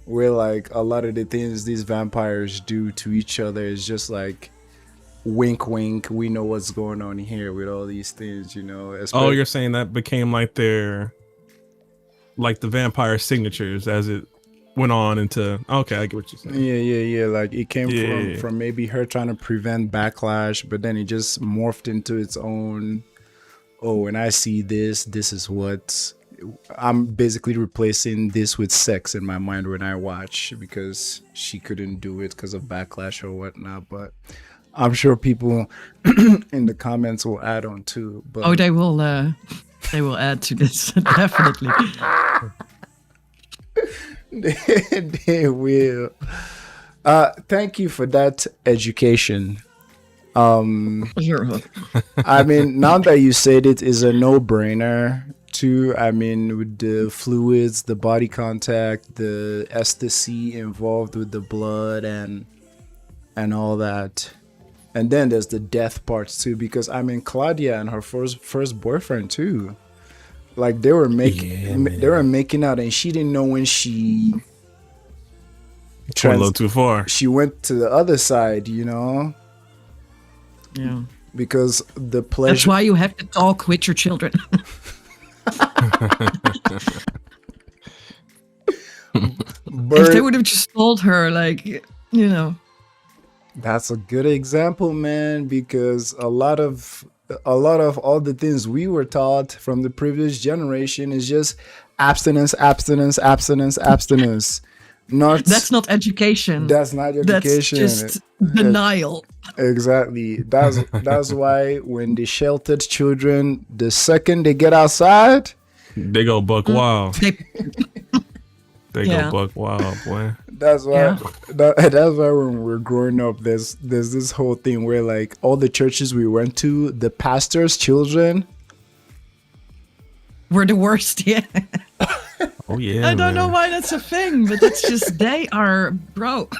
A: where like a lot of the things these vampires do to each other is just like wink wink, we know what's going on here with all these things, you know.
D: Oh, you're saying that became like their, like the vampire signatures, as it went on into. Okay, I get what you're saying.
A: Yeah. Like it came
D: Yeah.
A: from maybe her trying to prevent backlash, but then it just morphed into its own. Oh, when I see this is what I'm basically replacing this with sex in my mind when I watch, because she couldn't do it because of backlash or whatnot. But I'm sure people in the comments will add on too. But
C: Oh, they will add to this definitely.
A: they will. Thank you for that education.
C: You're welcome.
A: I mean, now that you said it, is a no-brainer too. I mean, with the fluids, the body contact, the ecstasy involved with the blood and all that. And then there's the death parts too, because I mean, Claudia and her first boyfriend too, like they were making out, and she didn't know when she
D: Went a little too far.
A: she went to the other side, you know,
C: Yeah.
A: because the
C: That's
A: pleasure.
C: why you have to talk with your children. If they would have just told her, like, you know.
A: That's a good example, man, because a lot of all the things we were taught from the previous generation is just abstinence. Not
C: That's not education.
A: that's not education.
C: That's just denial.
A: Exactly. That's why when the sheltered children, the second they get outside,
D: They go buck wild. They
C: Yeah.
D: go buck wild, boy.
A: that's why
C: Yeah.
A: that's why when we're growing up, there's this whole thing where like all the churches we went to, the pastors' children.
C: We're the worst, yeah.
D: Oh yeah.
C: I don't know
D: man.
C: why that's a thing, but it's just they are broke.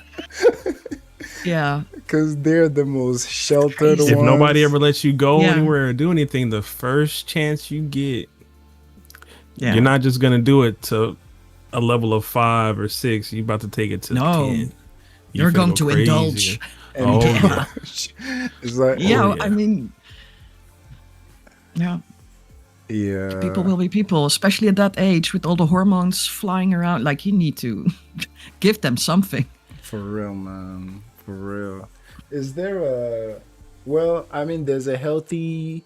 C: Yeah.
A: Because they're the most sheltered
C: Crazy.
D: If
A: ones.
D: nobody ever lets you go
C: Yeah.
D: anywhere or do anything, the first chance you get,
C: Yeah.
D: you're not just gonna do it to a level of 5 or 6. You're about to take it to
C: No.
D: 10.
C: You're
D: finna
C: going
D: go
C: to
D: crazy.
C: indulge.
A: And
D: Oh
A: then-
D: yeah.
A: it's like,
C: Yeah,
D: yeah.
C: I mean, yeah,
A: yeah.
C: people will be people, especially at that age with all the hormones flying around. Like, you need to give them something.
A: For real, man. For real. Is there a... Well, I mean, there's a healthy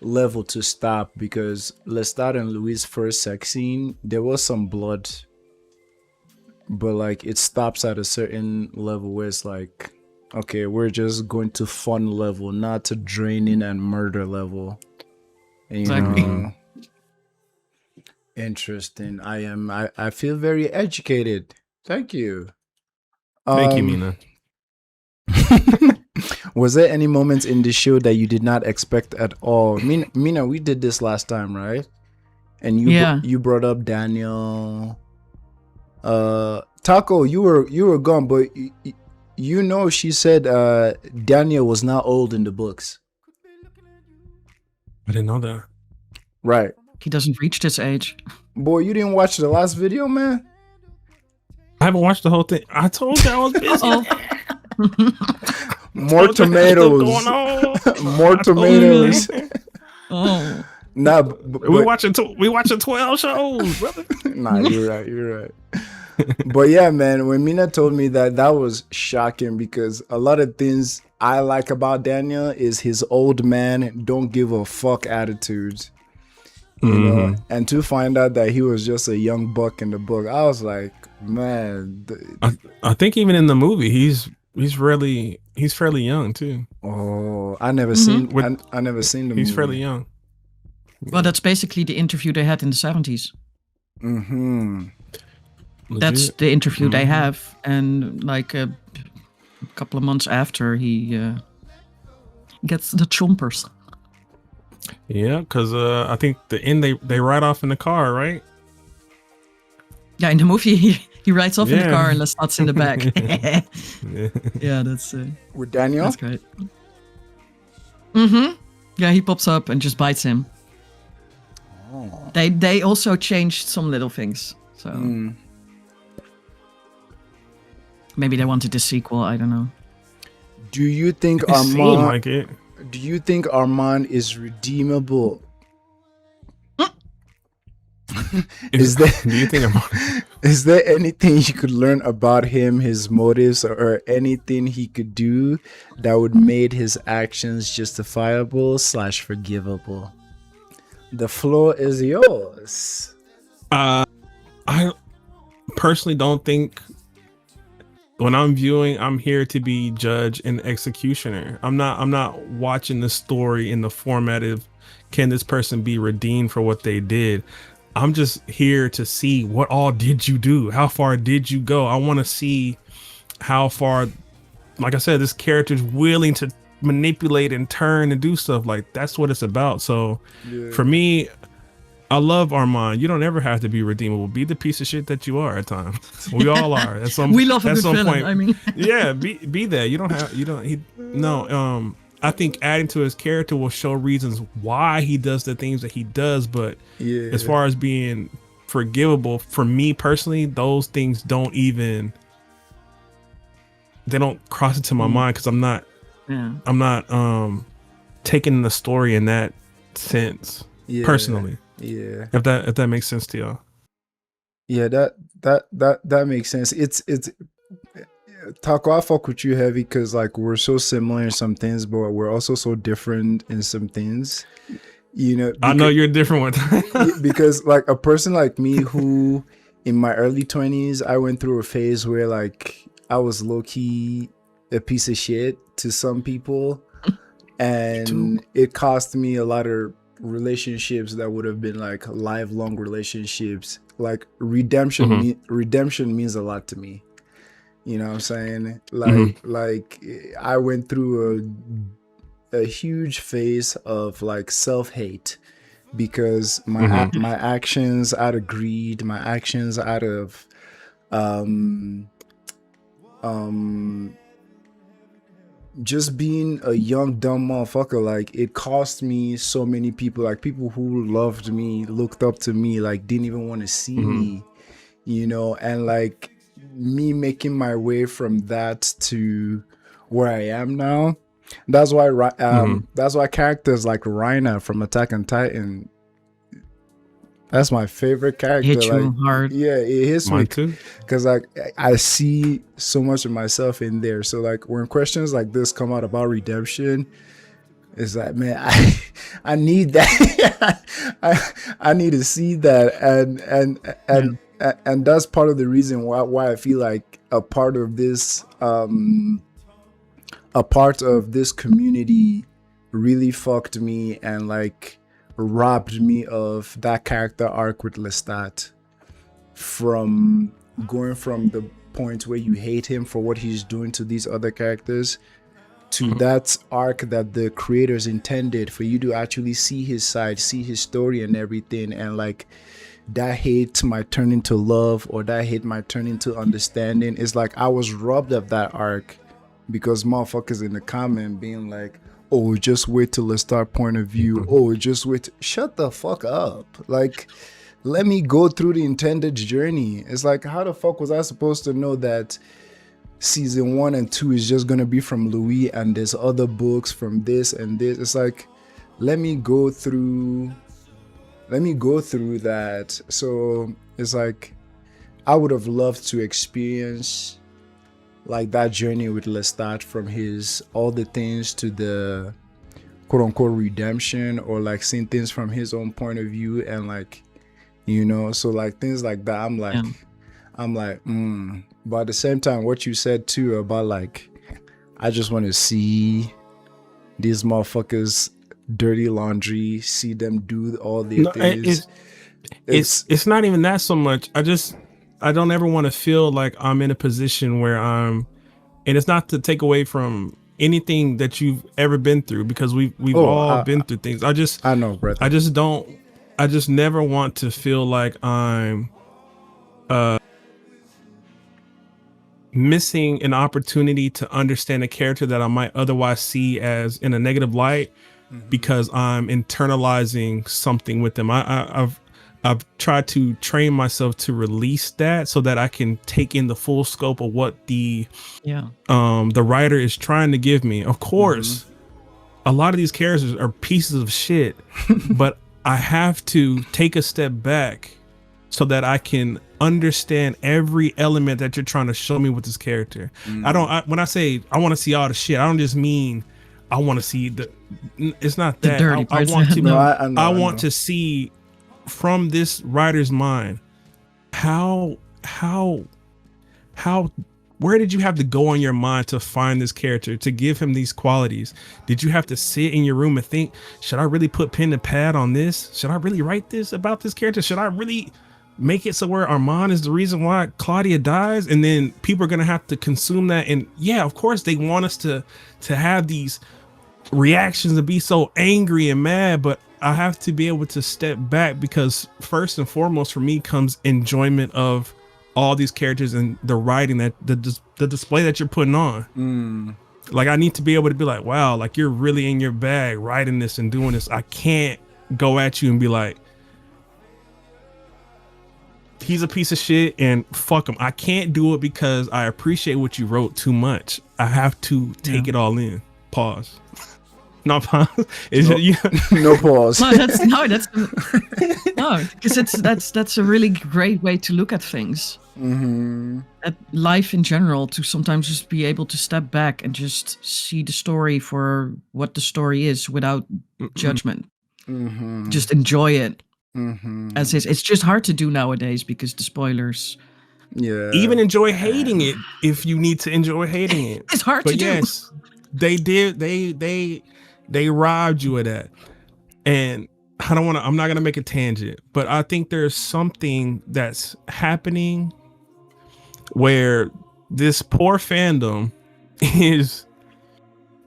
A: level to stop, because Lestat and Louis' first sex scene, there was some blood. But, like, it stops at a certain level where it's like, okay, we're just going to fun level, not to draining and murder level. You
C: Exactly.
A: know? Interesting. I feel very educated. Thank you.
D: Thank you,
A: Um,
D: Mina.
A: Was there any moments in the show that you did not expect at all? Mina, we did this last time, right? And
C: Yeah.
A: you brought up Daniel. Taco, you were gone, but you know she said Daniel was not old in the books,
D: I didn't know that.
A: right?
C: He doesn't reach this age.
A: Boy, you didn't watch the last video, man.
D: I haven't watched the whole thing. I told you I was busy.
C: Oh,
A: More
D: Told you I had stuff
A: tomatoes.
D: going on.
A: More
D: I told you,
A: tomatoes.
D: man.
C: oh.
A: Nah,
D: We watching 12 shows, brother.
A: Nah, you're right. You're right. But yeah, man, when Mina told me that, that was shocking, because a lot of things I like about Daniel is his old man don't give a fuck attitude. You know, and to find out that he was just a young buck in the book, I was like, man,
D: I think even in the movie, he's fairly young too.
A: oh, I never seen
D: With-
A: I never seen the
D: He's
A: movie.
D: fairly young.
C: Well, that's basically the interview they had in the 70s.
A: Mm-hmm.
C: That's
D: Legit.
C: the interview they have. And like a couple of months after, he gets the chompers.
D: Yeah, because I think the end they ride off in the car, right?
C: Yeah, in the movie, he rides off in the
D: Yeah.
C: car and Lestat's in the back.
D: Yeah.
C: Yeah, that's
A: With Daniel?
C: that's great. Mm-hmm. Yeah, he pops up and just bites him.
A: Oh.
C: They also changed some little things, so
A: Mm.
C: maybe they wanted a sequel. I don't know.
A: Do you think
D: It seemed
A: Armand?
D: like it.
A: Do you think Armand is redeemable? Is there
D: Do you think Armand?
A: is there anything you could learn about him, his motives, or anything he could do that would made his actions justifiable / forgivable? The floor is yours.
D: I personally don't think when I'm viewing, I'm here to be judge and executioner. I'm not watching the story in the format of can this person be redeemed for what they did. I'm just here to see what all did you do? How far did you go? I want to see how far, like I said, this character's willing to manipulate and turn and do stuff. Like that's what it's about. So for me, I love Armand. You don't ever have to be redeemable. Be the piece of shit that you are at times. We all are. At some,
C: We love a
D: at
C: good
D: some
C: villain.
D: point.
C: I mean,
D: Yeah, be that. I think adding to his character will show reasons why he does the things that he does. But as far as being forgivable, for me personally, those things don't cross into my mind because I'm not taking the story in that sense personally.
A: Yeah.
D: If that makes sense to y'all.
A: Yeah, that makes sense. It's Taco, I fuck with you heavy because like we're so similar in some things, but we're also so different in some things. You know,
D: I know you're different with
A: because like a person like me who in my early 20s, I went through a phase where like I was low-key a piece of shit to some people, and it cost me a lot of relationships that would have been like lifelong relationships. Like redemption means a lot to me. You know what I'm saying? Like I went through a huge phase of like self-hate because my my actions out of greed, my actions out of just being a young dumb motherfucker. Like it cost me so many people, like people who loved me, looked up to me, like didn't even want to see me, you know. And like me making my way from that to where I am now, that's why that's why characters like Rhina from Attack on Titan, that's my favorite character.
C: hit you
A: like,
C: hard.
A: yeah, it hits me
D: Mine too.
A: because like I see so much of myself in there. So like when questions like this come out about redemption, it's like, man, I need that. I need to see that, and that's part of the reason why I feel like a part of this community really fucked me and like robbed me of that character arc with Lestat, from going from the point where you hate him for what he's doing to these other characters to that arc that the creators intended for you to actually see his side, see his story and everything, and like that hate might turn into love or that hate might turn into understanding. It's like I was robbed of that arc because motherfuckers in the comment being like, oh, just wait till the start point of view. Oh, just wait. Shut the fuck up. Like, let me go through the intended journey. It's like, how the fuck was I supposed to know that season 1 and 2 is just gonna be from Louis and there's other books from this and this? It's like, let me go through that. So it's like, I would have loved to experience like that journey with Lestat, from his all the things to the quote unquote redemption, or like seeing things from his own point of view, and like, you know, so like things like that, I'm like but at the same time, what you said too about like, I just want to see these motherfuckers dirty laundry, see them do all the things.
D: It's not even that so much. I don't ever want to feel like I'm in a position where and it's not to take away from anything that you've ever been through, because we've all been through things. I know, brother. I just never want to feel like I'm missing an opportunity to understand a character that I might otherwise see as in a negative light, because I'm internalizing something with them. I've tried to train myself to release that so that I can take in the full scope of what the writer is trying to give me. Of course, a lot of these characters are pieces of shit, but I have to take a step back so that I can understand every element that you're trying to show me with this character. When I say I want to see all the shit, I don't just mean I want to see it's not
C: The
D: that.
C: dirty
D: I
C: parts.
D: want to
A: No,
D: I want
A: know.
D: to see from this writer's mind how where did you have to go in your mind to find this character, to give him these qualities? Did you have to sit in your room and think, should I really put pen and pad on this? Should I really write this about this character? Should I really make it so where Armand is the reason why Claudia dies? And then people are going to have to consume that. And yeah, of course they want us to have these reactions and be so angry and mad, but I have to be able to step back, because first and foremost for me comes enjoyment of all these characters and the writing, that the display that you're putting on. Like, I need to be able to be like, wow, like you're really in your bag writing this and doing this. I can't go at you and be like, he's a piece of shit and fuck him. I can't do it because I appreciate what you wrote too much. I have to take it all in. Pause. Not pause.
A: No pause.
C: No, because that's a really great way to look at things. At life in general, to sometimes just be able to step back and just see the story for what the story is without judgment. Just enjoy it as is. It's just hard to do nowadays because the spoilers.
A: Yeah.
D: Even enjoy hating it if you need to enjoy hating it.
C: It's hard to do.
D: They did. They robbed you of that. And I'm not going to make a tangent, but I think there's something that's happening where this poor fandom is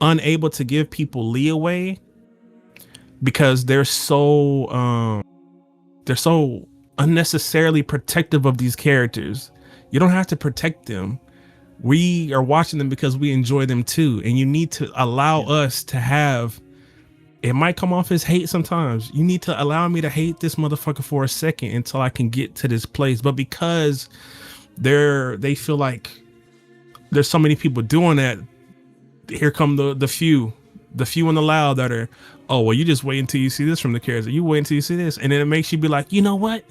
D: unable to give people leeway because they're so unnecessarily protective of these characters. You don't have to protect them. We are watching them because we enjoy them too. And you need to allow us to have, it might come off as hate sometimes. You need to allow me to hate this motherfucker for a second until I can get to this place. But because they feel like there's so many people doing that, here come the few and the loud that are, oh, well, you just wait until you see this from the character. You wait until you see this. And then it makes you be like, you know what?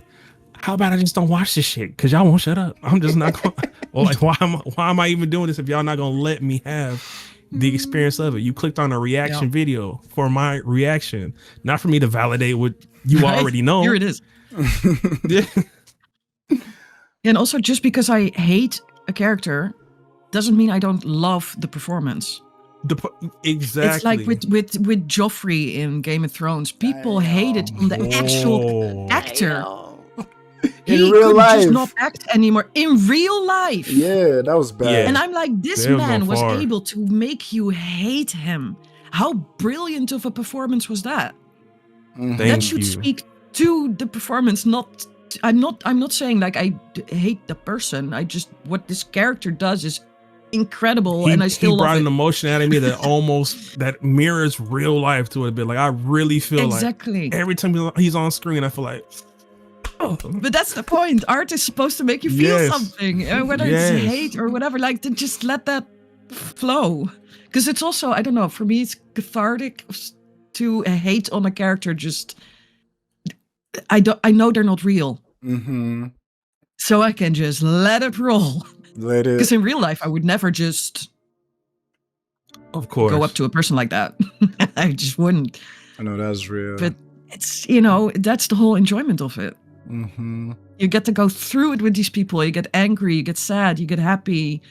D: How about I just don't watch this shit? Because y'all won't shut up. I'm just not going or like, why am I even doing this if y'all not going to let me have the experience of it? You clicked on a reaction video for my reaction, not for me to validate what you already know.
C: Here it is. And also, just because I hate a character doesn't mean I don't love the performance.
D: Exactly.
C: It's like with Joffrey in Game of Thrones. People hated on the actual actor. He could just not act anymore in real life.
A: Yeah, that was bad.
C: Yeah. And I'm like, this man was able to make you hate him. How brilliant of a performance was that? That should speak to the performance. I'm not saying like I hate the person. What this character does is incredible, and I still love it. He brought
D: an emotion out of me that mirrors real life to it a bit. Like, I really feel like every time he's on screen, I feel like, oh.
C: But that's the point. Art is supposed to make you feel something, whether it's hate or whatever. Like, to just let that flow, because it's also, I don't know, for me it's cathartic to hate on a character. Just I know they're not real, so I can just let it roll. Because in real life, I would never just,
D: of course,
C: go up to a person like that. I just wouldn't.
A: I know that's real.
C: But it's, that's the whole enjoyment of it. You get to go through it with these people. You get angry, you get sad, you get happy.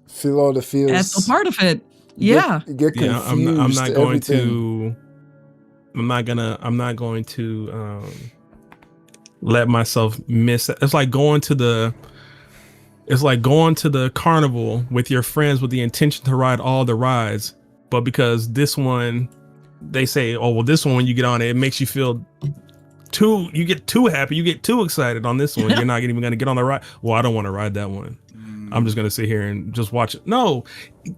A: Feel all the feels.
C: That's a part of it.
A: You get confused.
D: I'm not going to. I'm not going to let myself miss it. It's like going to the carnival with your friends with the intention to ride all the rides, but because this one, they say, oh, well, this one, when you get on it, it makes you feel you get too happy, you get too excited on this one. You're not even going to get on the ride. Well, I don't want to ride that one. I'm just going to sit here and just watch it. No,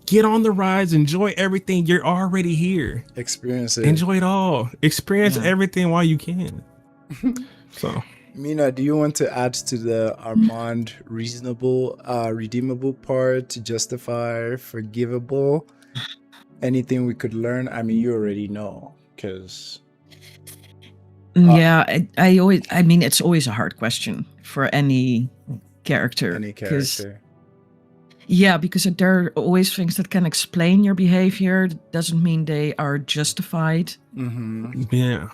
D: get on the rides, enjoy everything. You're already here.
A: Experience it.
D: Enjoy it all. Experience everything while you can. So,
A: Mina, do you want to add to the Armand redeemable part, to justify, forgivable? Anything we could learn? I mean, you already know, because
C: Yeah, I mean, it's always a hard question for any character.
A: Any
C: 'cause-
A: character.
C: Yeah, because there are always things that can explain your behavior. Doesn't mean they are justified.
A: Mm-hmm.
D: Yeah.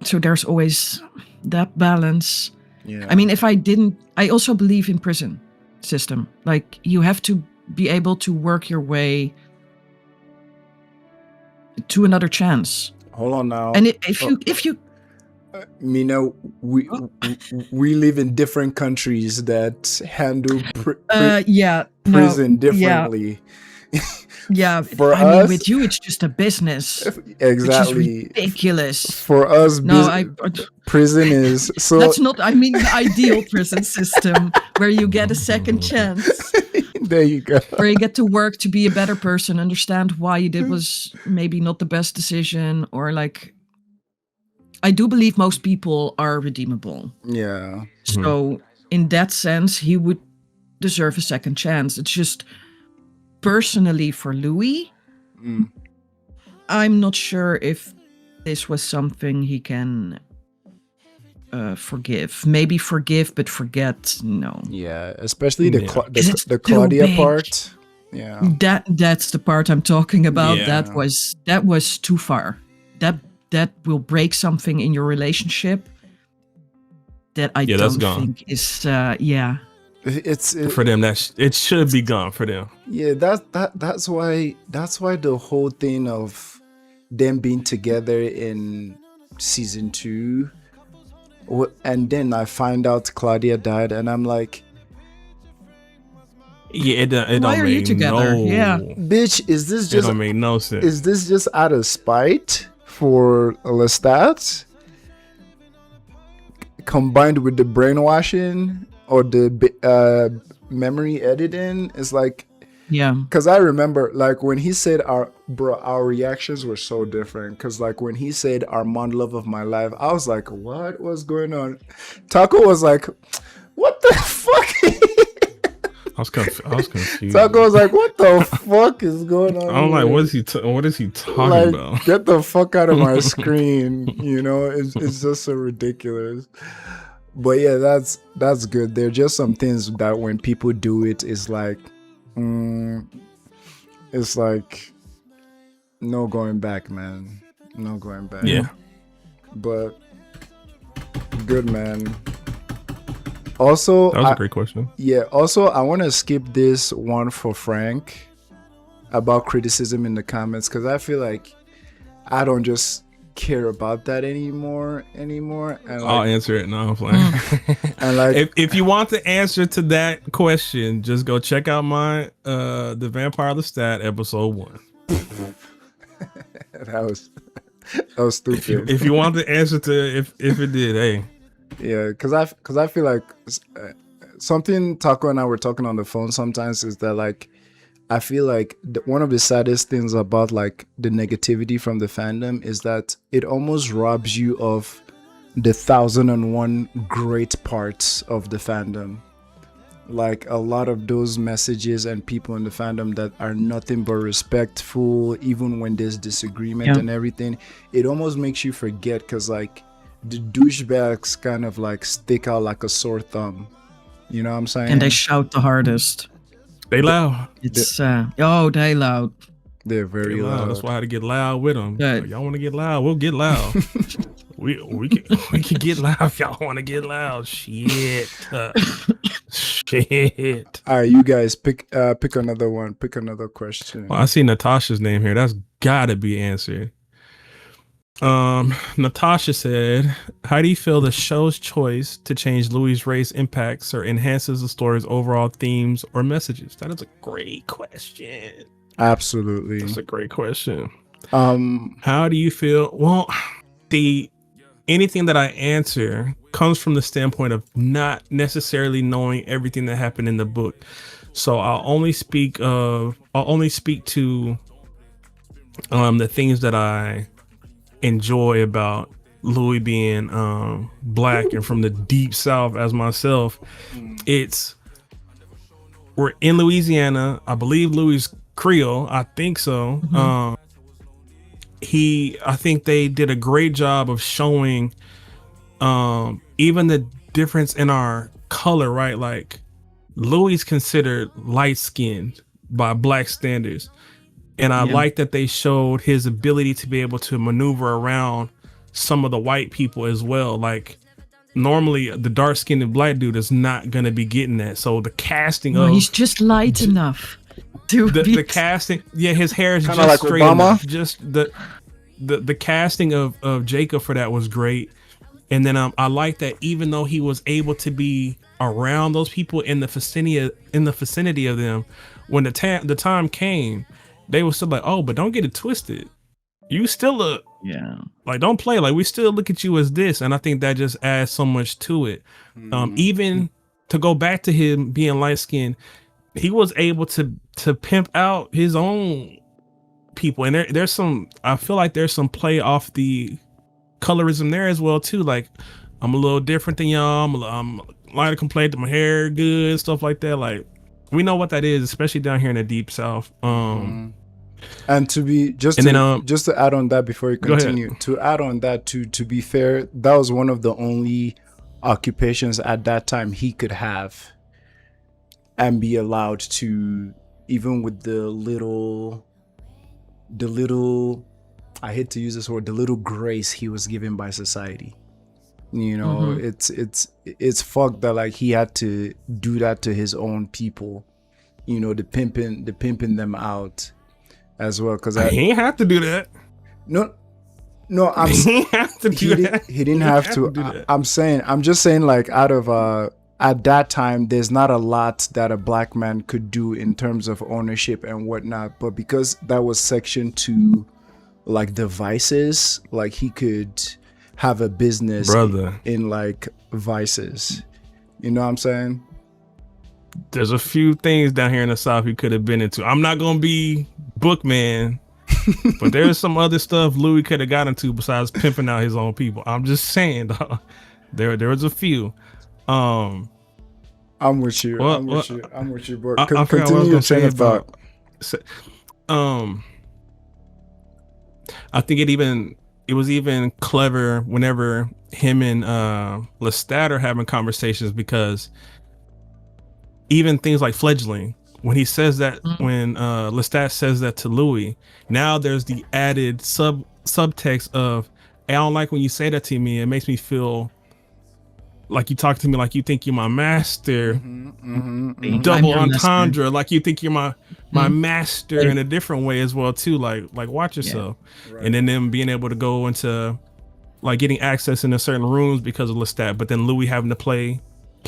C: So there's always that balance.
A: Yeah.
C: I mean, I also believe in prison system. Like, you have to be able to work your way to another chance.
A: Hold on now.
C: And if you
A: Mina, we live in different countries that handle
C: yeah, no,
A: prison differently.
C: yeah.
A: For
C: I mean,
A: us-
C: with you, it's just a business,
A: Exactly.
C: which is ridiculous.
A: For us,
C: No,
A: prison is so.
C: that's not. I mean, the ideal prison system where you get a second chance,
A: There you go.
C: where you get to work to be a better person, understand why you did was maybe not the best decision, or like. I do believe most people are redeemable.
A: Yeah.
C: So in that sense, he would deserve a second chance. It's just personally for Louis,
A: Mm.
C: I'm not sure if this was something he can forgive. Maybe forgive, but forget. No.
A: Yeah. Especially the
D: Yeah.
C: Is it
A: the
C: too
A: Claudia
C: big?
A: part. Yeah.
C: That's the part I'm talking about.
D: Yeah.
C: That was too far. That will break something in your relationship. That I
D: Yeah, that's
C: don't
D: gone.
C: think is yeah.
A: It's
D: For them, it should be gone for them.
A: yeah. That's why the whole thing of them being together in season 2, and then I find out Claudia died, and I'm like,
D: Yeah, it don't
C: Why are you
D: make
C: together?
D: no.
C: Yeah.
A: bitch, is this
D: It
A: just
D: don't make no sense.
A: is this just out of spite for Lestat, combined with the brainwashing or the memory editing? It's like,
C: Yeah.
A: because I remember, like, when he said our reactions were so different. Because, like, when he said Armand, love of my life, I was like, what was going on? Taco was like, what the fuck?
D: I was confused.
A: Taco was like, what the fuck is going on?
D: I'm like,
A: here?
D: what is he talking
A: Like,
D: about?
A: get the fuck out of my screen. You know, it's just so ridiculous. But yeah, that's good. There are just some things that when people do it, it's like no going back, man. No going back.
D: Yeah.
A: But good, man. Also,
D: That was a great question.
A: yeah, also I want to skip this one for Frank about criticism in the comments, because I feel like I don't just care about that anymore and
D: I'll
A: like,
D: answer it now. I'm playing.
A: and like
D: if you want the answer to that question, just go check out my the Vampire Lestat episode 1.
A: that was stupid.
D: If you want the answer to if it did, hey,
A: Yeah, because I feel like something Taco and I were talking on the phone sometimes is that, like, I feel like one of the saddest things about, like, the negativity from the fandom is that it almost robs you of the 1001 great parts of the fandom. Like, a lot of those messages and people in the fandom that are nothing but respectful, even when there's disagreement and everything, it almost makes you forget, because, like, the douchebags kind of like stick out like a sore thumb. You know what I'm saying?
C: And they shout the hardest.
D: they loud.
C: It's they loud.
A: They're very
D: They
A: loud.
D: That's why I had to get loud with them.
C: Yeah.
D: Y'all want to get loud? We'll get loud. we can get loud if y'all want to get loud. Shit. Shit.
A: All right, you guys pick another one. Pick another question.
D: Well, I see Natasha's name here. That's gotta be answered. Natasha said, how do you feel the show's choice to change Louis' race impacts or enhances the story's overall themes or messages? That is a great question.
A: Absolutely.
D: That's a great question.
A: How
D: do you feel? Well, anything that I answer comes from the standpoint of not necessarily knowing everything that happened in the book. So I'll only speak to the things that I enjoy about Louis being black and from the deep South as myself. We're in Louisiana. I believe Louis is Creole. I think so. I think they did a great job of showing even the difference in our color, right? Like Louis considered light skinned by black standards. And I like that they showed his ability to be able to maneuver around some of the white people as well. Like normally the dark skinned black dude is not going to be getting that. So the casting of
C: he's just light enough to be
D: the casting, his hair is
A: Kinda
D: just
A: like
D: straight
A: Obama.
D: enough. Just the casting of Jacob for that was great. And then I like that even though he was able to be around those people in the vicinity of them, when the time came, they were still like, oh, but don't get it twisted. You still look like, don't play like, we still look at you as this. And I think that just adds so much to it. Even to go back to him being light skinned, he was able to pimp out his own people. And there's some, I feel like there's some play off the colorism there as well too. Like, I'm a little different than y'all. I'm lighter complected, my hair good, stuff like that. Like, we know what that is, especially down here in the deep south.
A: And to be just to add on that before you continue, to add on that to be fair, that was one of the only occupations at that time he could have and be allowed to, even with the little I hate to use this word, the little grace he was given by society. You know, it's fucked that like he had to do that to his own people, you know, the pimping them out as well. Because
D: he ain't have to do that.
A: No, he
D: didn't have to do that.
A: He didn't have to. I'm just saying, like, out of at that time, there's not a lot that a black man could do in terms of ownership and whatnot. But because that was Section 2, like the vices, like he could have a business in like vices. You know what I'm saying?
D: There's a few things down here in the South he could have been into. I'm not gonna be Bookman, but there's some other stuff Louis could have got into besides pimping out his own people. I'm just saying, dog. There was a few. I'm
A: with you. I'm with you, bro.
D: I forgot what I was gonna say about. I think it was even clever whenever him and Lestat are having conversations, because even things like fledgling, when he says that, when Lestat says that to Louis, now there's the added subtext of, hey, I don't like when you say that to me. It makes me feel like you talk to me like you think you're my master. Double entendre, like you think you're my master in a different way as well too. Like watch yourself. Right. And then them being able to go into like getting access into certain rooms because of Lestat, but then Louis having to play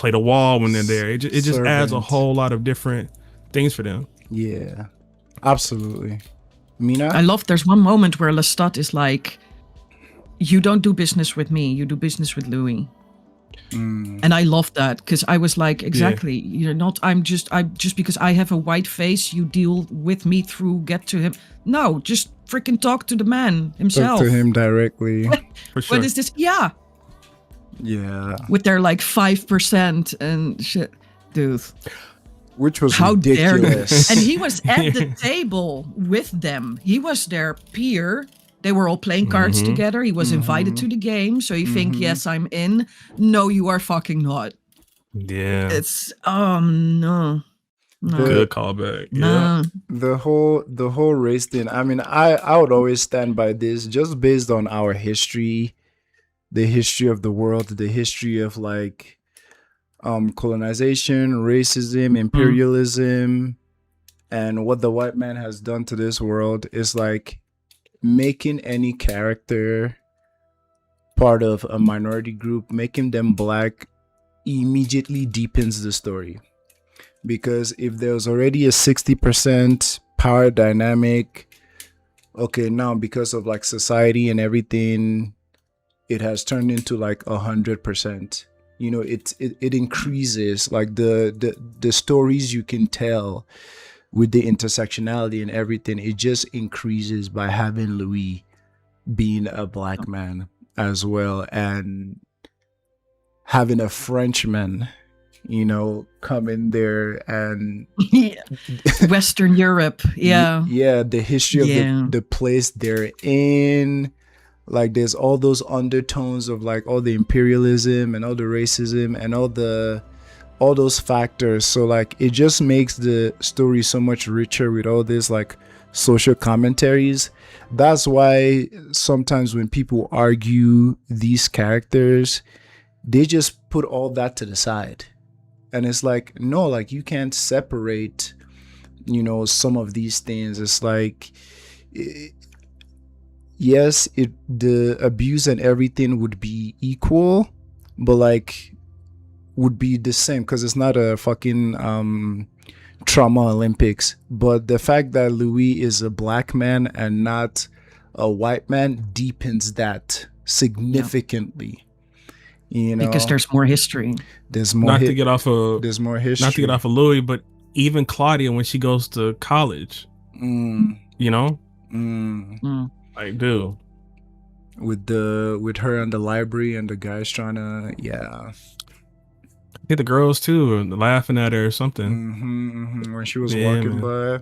D: the wall when they're there. It just adds a whole lot of different things for them.
A: Yeah, absolutely. Mina?
C: I love, there's one moment where Lestat is like, you don't do business with me, you do business with Louis. And I love that, because I was like, exactly, you're not, I'm just because I have a white face, you deal with me through get to him. No, just freaking talk to the man himself.
A: Talk to him directly.
D: For sure.
C: What is this? Yeah. With their like 5% and shit. Dude.
A: Which was
C: how
A: ridiculous.
C: And he was at the table with them. He was their peer. They were all playing cards together. He was invited to the game. So you think, yes, I'm in. No, you are fucking not.
D: Yeah.
C: It's, no.
D: Good callback.
C: No.
D: Yeah.
A: The whole race thing. I mean, I would always stand by this, just based on our history, the history of the world, the history of like colonization, racism, imperialism, and what the white man has done to this world. Is like making any character part of a minority group, making them black, immediately deepens the story. Because if there's already a 60% power dynamic, okay, now because of like society and everything, it has turned into like 100%. You know, it increases like the stories you can tell with the intersectionality and everything. It just increases by having Louis being a black man as well, and having a Frenchman come in there and
C: Western Europe. Yeah.
A: the history of the place they're in. Like there's all those undertones of like all the imperialism and all the racism and all those factors. So like it just makes the story so much richer with all this like social commentaries. That's why sometimes when people argue these characters, they just put all that to the side. And it's like, no, like you can't separate, some of these things. It's like, yes, the abuse and everything would be equal, but like would be the same because it's not a fucking trauma Olympics. But the fact that Louis is a black man and not a white man deepens that significantly.
C: Because there's more history.
A: There's more.
D: To get off of.
A: There's more history.
D: Not to get off of Louis, but even Claudia when she goes to college, like, dude,
A: with her in the library and the guys trying to,
D: I think the girls too are laughing at her or something.
A: When she was walking by.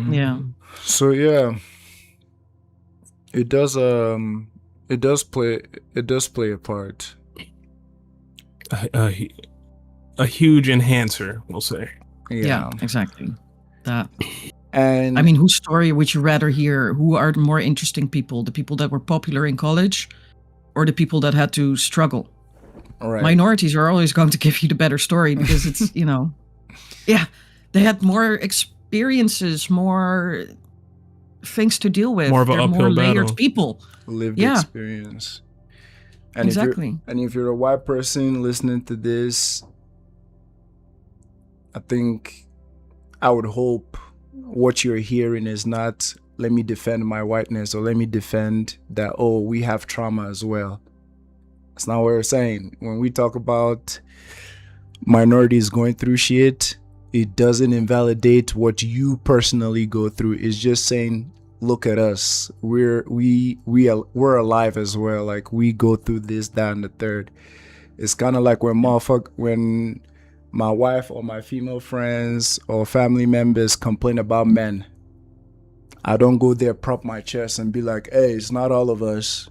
C: Yeah.
A: So yeah, it does play a part.
D: A huge enhancer, we'll say.
C: Yeah, exactly. That.
A: And
C: I mean, whose story would you rather hear? Who are the more interesting people? The people that were popular in college, or the people that had to struggle?
A: Right.
C: Minorities are always going to give you the better story because it's they had more experiences, more things to deal with.
D: More of an
C: They're
D: uphill
C: more layered
D: battle.
C: people.
A: Lived experience. And
C: exactly.
A: If you're a white person listening to this, I think I would hope what you're hearing is not, let me defend my whiteness or let me defend that, we have trauma as well. That's not what we're saying. When we talk about minorities going through shit, it doesn't invalidate what you personally go through. It's just saying, look at us. We're alive as well. Like we go through this, that, and the third. It's kind of like when my wife or my female friends or family members complain about men. I don't go there, prop my chest and be like, hey, it's not all of us.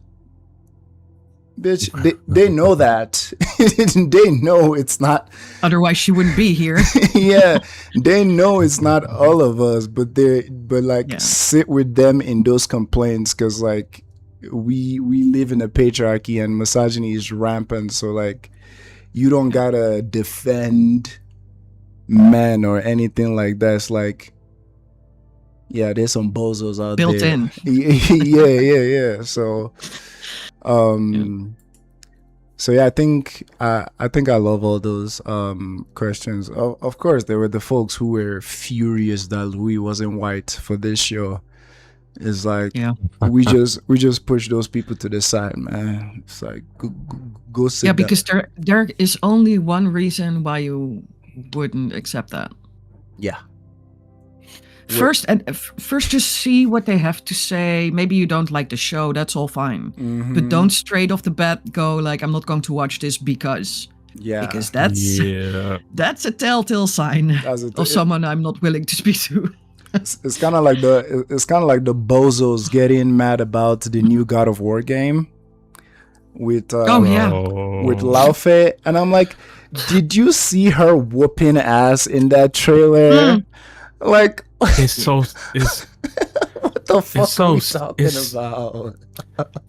A: Bitch, they know that. They know it's not.
C: Otherwise, she wouldn't be here.
A: Yeah, they know it's not all of us, but sit with them in those complaints because like we live in a patriarchy and misogyny is rampant. So like you don't gotta defend men or anything like that. It's like, yeah, there's some bozos out
C: built
A: there.
C: in.
A: Yeah. So. So yeah, I think I love all those questions. Of course, there were the folks who were furious that Louis wasn't white for this show. It's like we just push those people to the side, man. It's like go sit down.
C: Because there is only one reason why you wouldn't accept that.
A: Yeah.
C: First, just see what they have to say. Maybe you don't like the show. That's all fine.
A: Mm-hmm.
C: But don't straight off the bat go like, I'm not going to watch this because.
A: Yeah.
C: Because that's a telltale sign of someone I'm not willing to speak to.
A: It's kind of like the bozos getting mad about the new God of War game with with Lao Fei, and I'm like, did you see her whooping ass in that trailer? Like,
D: what the fuck
A: are we talking about?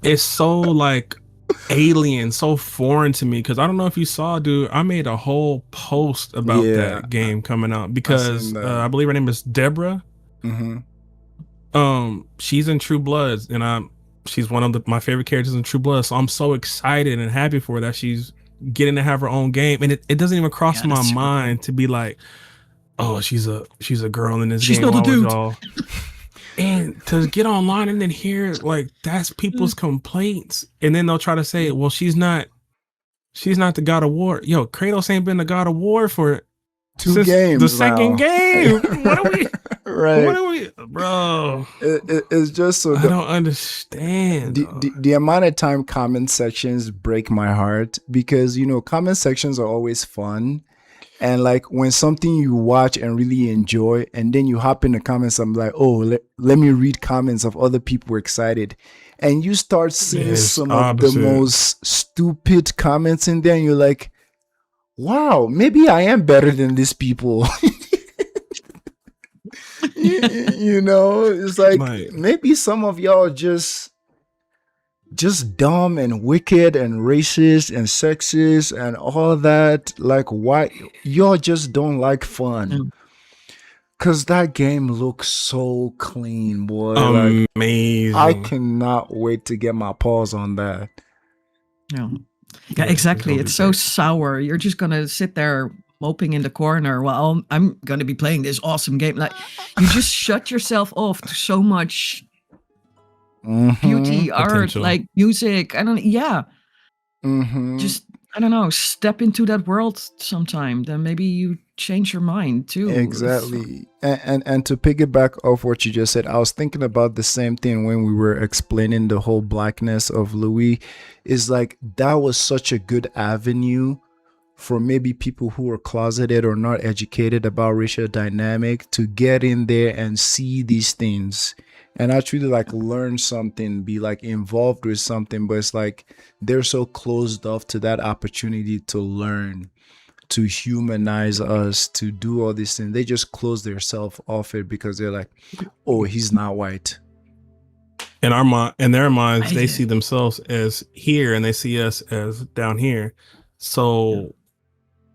D: It's so like alien, so foreign to me because I don't know if you saw, dude. I made a whole post about that game coming out because I believe her name is Deborah.
A: Mm-hmm.
D: She's in True Bloods, and she's one of my favorite characters in True Blood. So I'm so excited and happy for her that she's getting to have her own game, and it doesn't even cross my mind to be like, oh, she's a girl in this game.
C: She's not a dude.
D: And to get online and then hear like that's people's complaints, and then they'll try to say, well, she's not the God of War. Yo, Kratos ain't been the God of War for
A: Two
D: Since
A: games
D: the second
A: now.
D: game. What are we?
A: Right.
D: What are we, bro?
A: It's just so
D: I don't understand.
A: the amount of time comment sections break my heart, because comment sections are always fun, and like when something you watch and really enjoy and then you hop in the comments, I'm like, oh, let me read comments of other people excited, and you start seeing
D: It's
A: some
D: opposite.
A: of the most stupid comments in there, and you're like, wow, maybe I am better than these people. It's like
D: Like-
A: maybe some of y'all just dumb and wicked and racist and sexist and all that. Like, why y'all just don't like fun?
C: Mm.
A: Cause that game looks so clean, boy. Like,
D: Amazing.
A: I cannot wait to get my paws on that.
C: Yeah.
D: Yeah,
C: Yeah, exactly.
D: it'll be
C: It's so
D: great.
C: sour. You're just gonna sit there moping in the corner while I'm gonna be playing this awesome game. Like, you just shut yourself off to so much beauty, art,
D: Potential.
C: like music. I don't. Yeah,
A: Mm-hmm.
C: just I don't know. Step into that world sometime. Then maybe you change your mind too.
A: Exactly. And to piggyback off what you just said, I was thinking about the same thing when we were explaining the whole blackness of Louis. Is like, that was such a good avenue for maybe people who are closeted or not educated about racial dynamic to get in there and see these things and actually like learn something, be like involved with something. But it's like they're so closed off to that opportunity to learn, to humanize us, to do all these things. They just close themselves off it because they're like, oh, he's not white.
D: In their minds, they
C: I-
D: see themselves as here and they see us as down here. So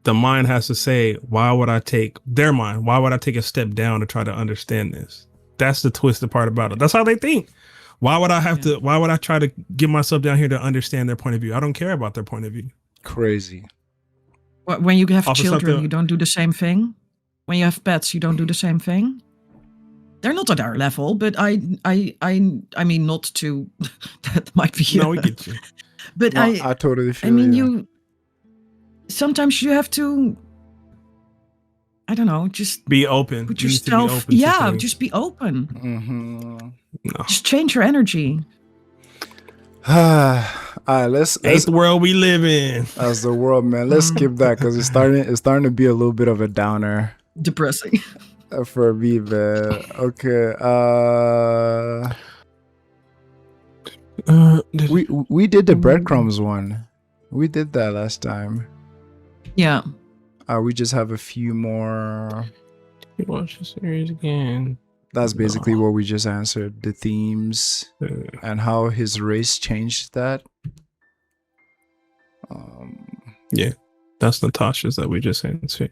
D: the mind has to say, why would I take a step down to try to understand this? That's the twisted part about it. That's how they think. Why would I try to get myself down here to understand their point of view? I don't care about their point of view.
A: Crazy.
C: When you have
D: Off of
C: children,
D: something-
C: you don't do the same thing. When you have pets, you don't do the same thing. They're not at our level, but I mean, not to. That might be.
D: No, we get you.
C: But
A: No, I totally feel
C: I mean,
A: you.
C: you. Sometimes you have to. I don't know. Just
D: Be open.
C: put
D: You need to be
C: yourself.
D: open to
C: Yeah,
D: things.
C: just be open.
A: Mm-hmm.
D: No.
C: Just change your energy.
A: All right, let's
D: Ain't the world we live in.
A: as the world, man. Let's skip that because it's starting to be a little bit of a downer
C: Depressing.
A: for me, man. Okay. We did the breadcrumbs one. We did that last time.
C: Yeah.
A: We just have a few more.
D: You watch the series again.
A: That's basically what we just answered. The themes and how his race changed that.
D: Yeah, that's Natasha's that we just answered.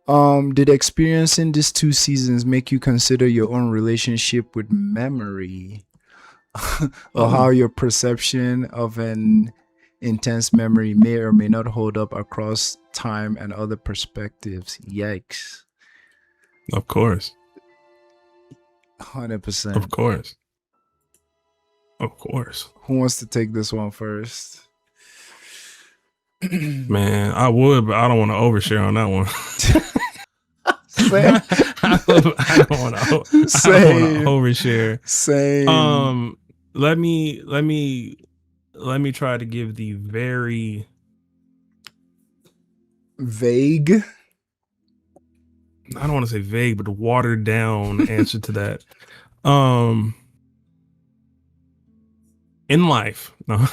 A: Did experiencing these 2 seasons make you consider your own relationship with memory? Or how your perception of an intense memory may or may not hold up across time and other perspectives? Yikes.
D: Of course.
A: 100%.
D: Of course. Of course.
A: Who wants to take this one first?
D: Man, I would, but I don't want to overshare on that one.
A: Same.
D: I don't want to
A: Same.
D: overshare.
A: Same.
D: Let me try to give the very
A: Vague.
D: I don't want to say vague, but watered down answer to that. In life, no.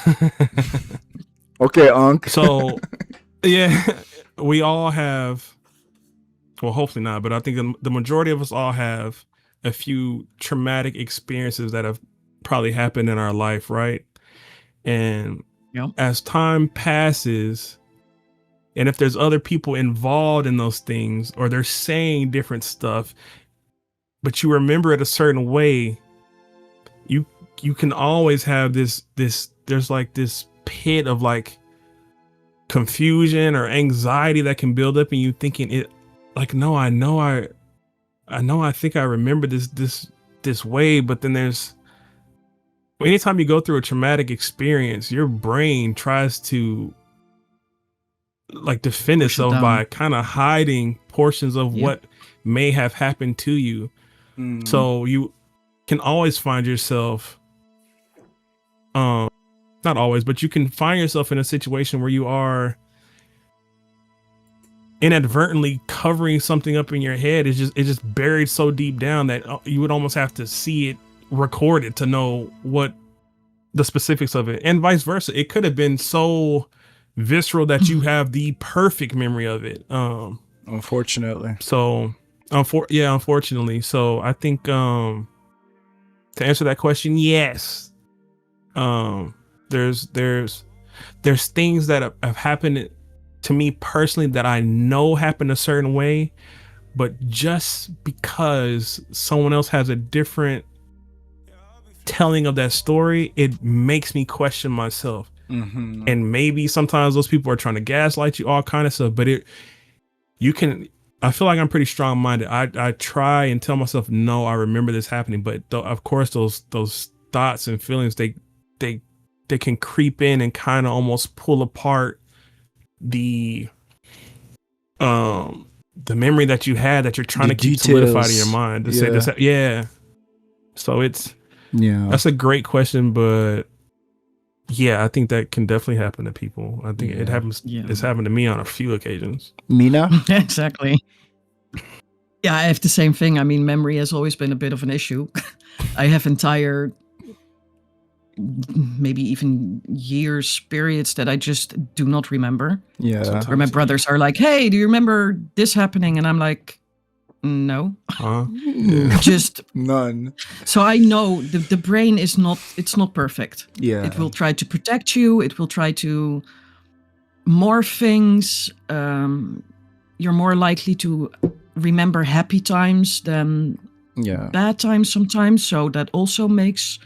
A: Okay, Unc.
D: So, yeah, we all have. Well, hopefully not, but I think the majority of us all have a few traumatic experiences that have probably happened in our life, right? And
C: Yep.
D: as time passes, and if there's other people involved in those things, or they're saying different stuff, but you remember it a certain way, you can always have this there's like this pit of like confusion or anxiety that can build up in you, thinking it like, no, I think I remember this way, but then there's anytime you go through a traumatic experience, your brain tries to like defend
C: Push it
D: itself
C: down.
D: by kind of hiding portions of
C: Yeah.
D: what may have happened to you. So you can always find yourself, not always, but you can find yourself in a situation where you are inadvertently covering something up in your head. It's just buried so deep down that you would almost have to see it recorded to know what the specifics of it, and vice versa. It could have been so visceral that you have the perfect memory of it.
A: Unfortunately.
D: So unfortunately. So I think to answer that question, yes. There's things that have happened to me personally that I know happened a certain way, but just because someone else has a different telling of that story, it makes me question myself. And maybe sometimes those people are trying to gaslight you, all kind of stuff, but I feel like I'm pretty strong-minded. I try and tell myself, no, I remember this happening, but of course those thoughts and feelings, they can creep in and kind of almost pull apart the memory that you had that you're trying
A: The
D: to keep
A: details.
D: solidified in your mind to say this. Yeah. So that's a great question, but yeah, I think that can definitely happen to people. I think it happens.
C: Yeah.
D: It's happened to me on a few occasions.
A: Mina?
C: Exactly. Yeah, I have the same thing. I mean, memory has always been a bit of an issue. I have entire, maybe even years, periods that I just do not remember.
A: Yeah.
C: Where my brothers are like, "Hey, do you remember this happening?" And I'm like, "No."
D: Huh?
C: Just
A: None.
C: so I know the brain is not, it's not perfect.
A: Yeah.
C: It will try to protect you. It will try to morph things. You're more likely to remember happy times than bad times sometimes. So that also makes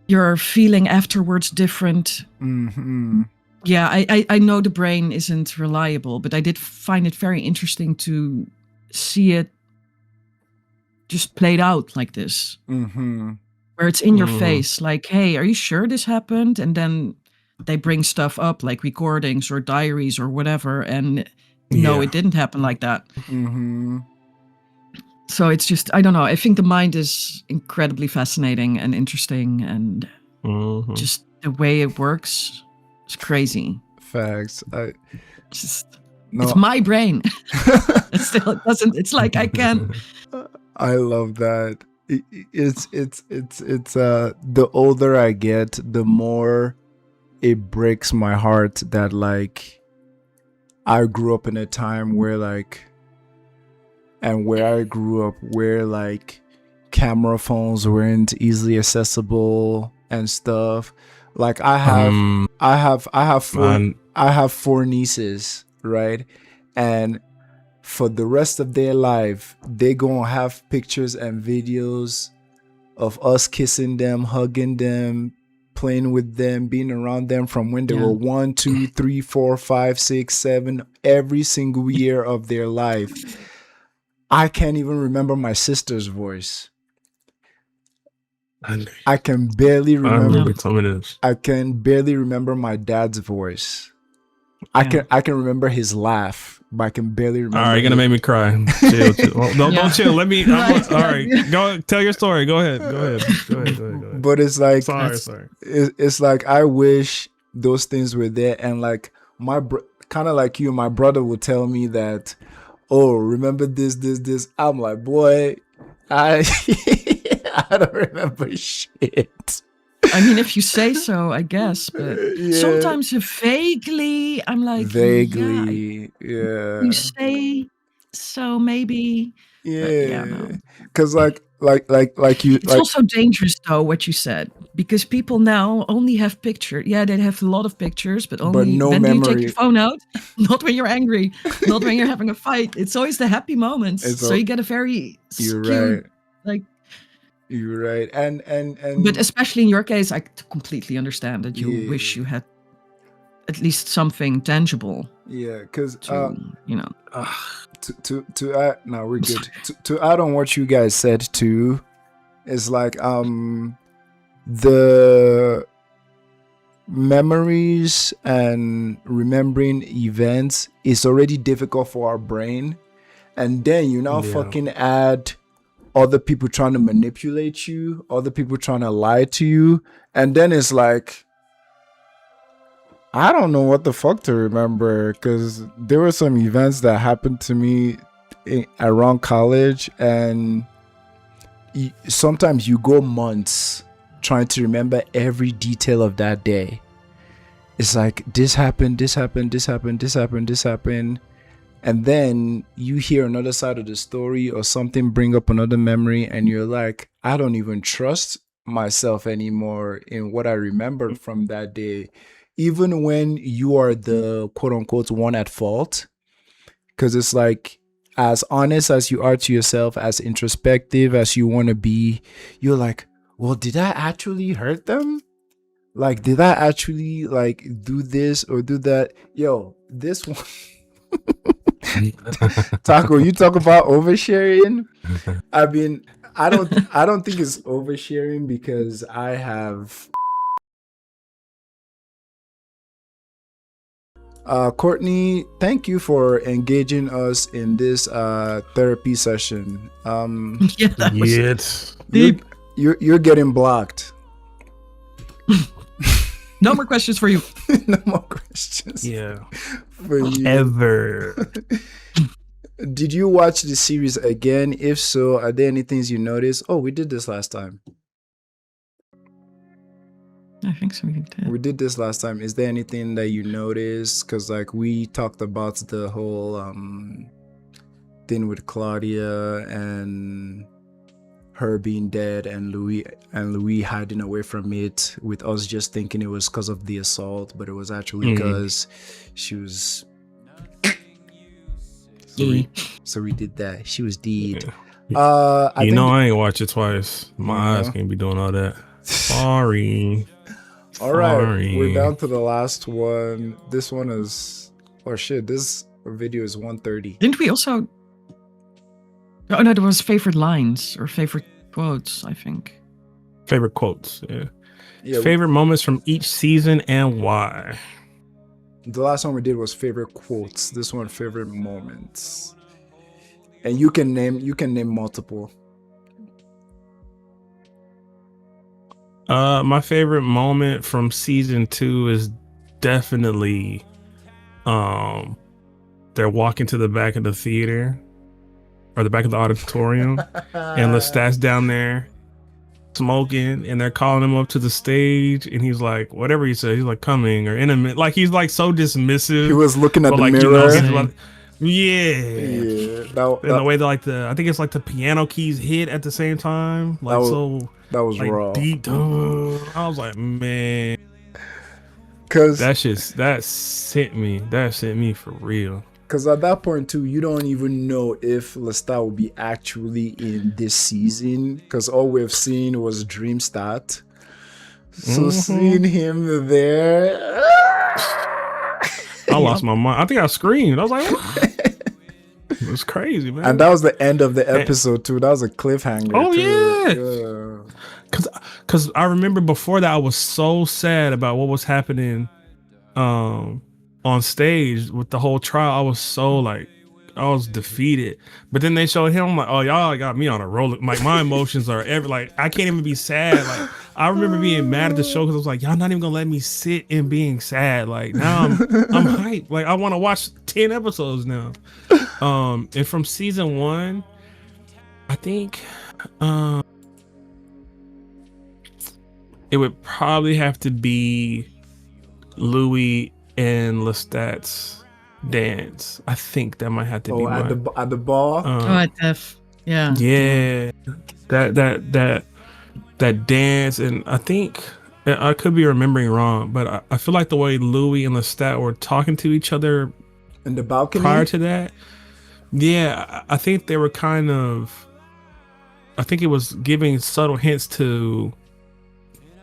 C: your feeling afterwards different. Yeah, I know the brain isn't reliable, but I did find it very interesting to see it just played out like this. Where it's in your face, like, hey, are you sure this happened? And then they bring stuff up like recordings or diaries or whatever, and no, it didn't happen like that. So it's just, I don't know, I think the mind is incredibly fascinating and interesting, and just the way it works is crazy.
A: Facts.
C: It's my brain. It still doesn't, it's like I can.
A: I love that. It's the older I get, the more it breaks my heart that like I grew up in a time where like, and where I grew up where like camera phones weren't easily accessible and stuff. Like I have four nieces, right? And for the rest of their life, they gonna have pictures and videos of us kissing them, hugging them, playing with them, being around them from when they were 1, 2, 3, 4, 5, 6, 7, every single year of their life. I can't even remember my sister's voice. I can barely remember. I can barely remember my dad's voice. I can remember his laugh, but I can barely remember.
D: All right, you're gonna make me cry. Chill. Well, don't chill. Let me. All right, go tell your story. Go ahead.
A: But it's like,
D: sorry.
A: It's like I wish those things were there, and like kind of like you, my brother would tell me that, oh, remember this. I'm like, boy, I don't remember shit.
C: I mean, if you say so, I guess, but sometimes vaguely, I'm like,
A: vaguely,
C: You say so, maybe.
A: Because like you.
C: It's also dangerous, though, what you said, because people now only have pictures. Yeah, they have a lot of pictures, but only
A: no
C: when
A: memory.
C: do you take your phone out? Not when you're angry, not when you're having a fight. It's always the happy moments. So you get a very skewed,
A: right.
C: like.
A: You're right, and
C: but especially in your case, I completely understand that you wish you had at least something tangible.
A: Yeah, because
C: you know,
A: to add, no, we're good. to add on what you guys said too, is like the memories and remembering events is already difficult for our brain, and then you now fucking add other people trying to manipulate you, other people trying to lie to you, and then it's like, I don't know what the fuck to remember, because there were some events that happened to me around college, and sometimes you go months trying to remember every detail of that day. It's like, this happened, this happened, this happened, this happened, this happened. And then you hear another side of the story or something bring up another memory, and you're like, I don't even trust myself anymore in what I remembered from that day. Even when you are the quote unquote one at fault. Because it's like, as honest as you are to yourself, as introspective as you want to be, you're like, well, did I actually hurt them? Like, did I actually like do this or do that? Yo, this one. Taco, you talk about oversharing. I mean, I don't think it's oversharing, because I have Courtney, thank you for engaging us in this therapy session.
C: Yeah, that was
D: Yes.
C: deep.
A: You're getting blocked.
C: No more questions for you.
A: No more questions
D: Yeah.
A: for you.
D: Ever.
A: Did you watch the series again? If so, are there any things you noticed? Oh, we did this last time.
C: I think so. We did.
A: We did this last time. Is there anything that you noticed? Because like we talked about the whole thing with Claudia and her being dead, and Louis hiding away from it, with us just thinking it was because of the assault, but it was actually because she was. So we did that. She was dead.
D: Yeah.
A: I
D: I
A: think
D: ain't watched it twice. My eyes can't be doing all that. Sorry.
A: All right,
D: Sorry.
A: we're down to the last one. This one is, oh shit, this video is 1:30.
C: Didn't we also? Oh no, there was favorite lines or favorite quotes, I think.
D: Favorite quotes. Yeah.
A: Yeah,
D: Favorite moments from each season and why.
A: the last one we did was favorite quotes. This one, favorite moments. And you can name multiple.
D: My favorite moment from season 2 is definitely they're walking to the back of the theater or the back of the auditorium and Lestat's down there smoking, and they're calling him up to the stage, and he's like, whatever he said, he's like, coming or intimate, like he's like so dismissive.
A: He was looking at
D: but
A: the
D: like,
A: mirror.
D: he's like,
A: Yeah,
D: and the way that like I think it's like the piano keys hit at the same time, like
A: that was
D: like
A: raw.
D: deep. I was like, man,
A: Because
D: that sent me for real.
A: at that point too, you don't even know if Lestat will be actually in this season, because all we've seen was Dreamstat. So seeing him there,
D: I lost my mind. I think I screamed. I was like, what? It was crazy, man.
A: and that was the end of the episode too. That was a cliffhanger.
D: Oh,
A: too.
D: Cause I remember before that I was so sad about what was happening on stage with the whole trial. I was so like, I was defeated. But then they showed him, I'm like, oh, y'all got me on a roller. Like my emotions are like I can't even be sad. Like I remember being mad at the show because I was like, y'all not even gonna let me sit in being sad. Like now I'm hyped. Like I want to watch 10 episodes now. And from season 1, I think it would probably have to be Louis and Lestat's dance. I think that might have to be
A: at the bar.
C: At Def. Yeah.
D: Yeah, that dance, and I think I could be remembering wrong, but I feel like the way Louis and Lestat were talking to each other
A: In the balcony.
D: prior to that, yeah, I think they were kind of. I think it was giving subtle hints to,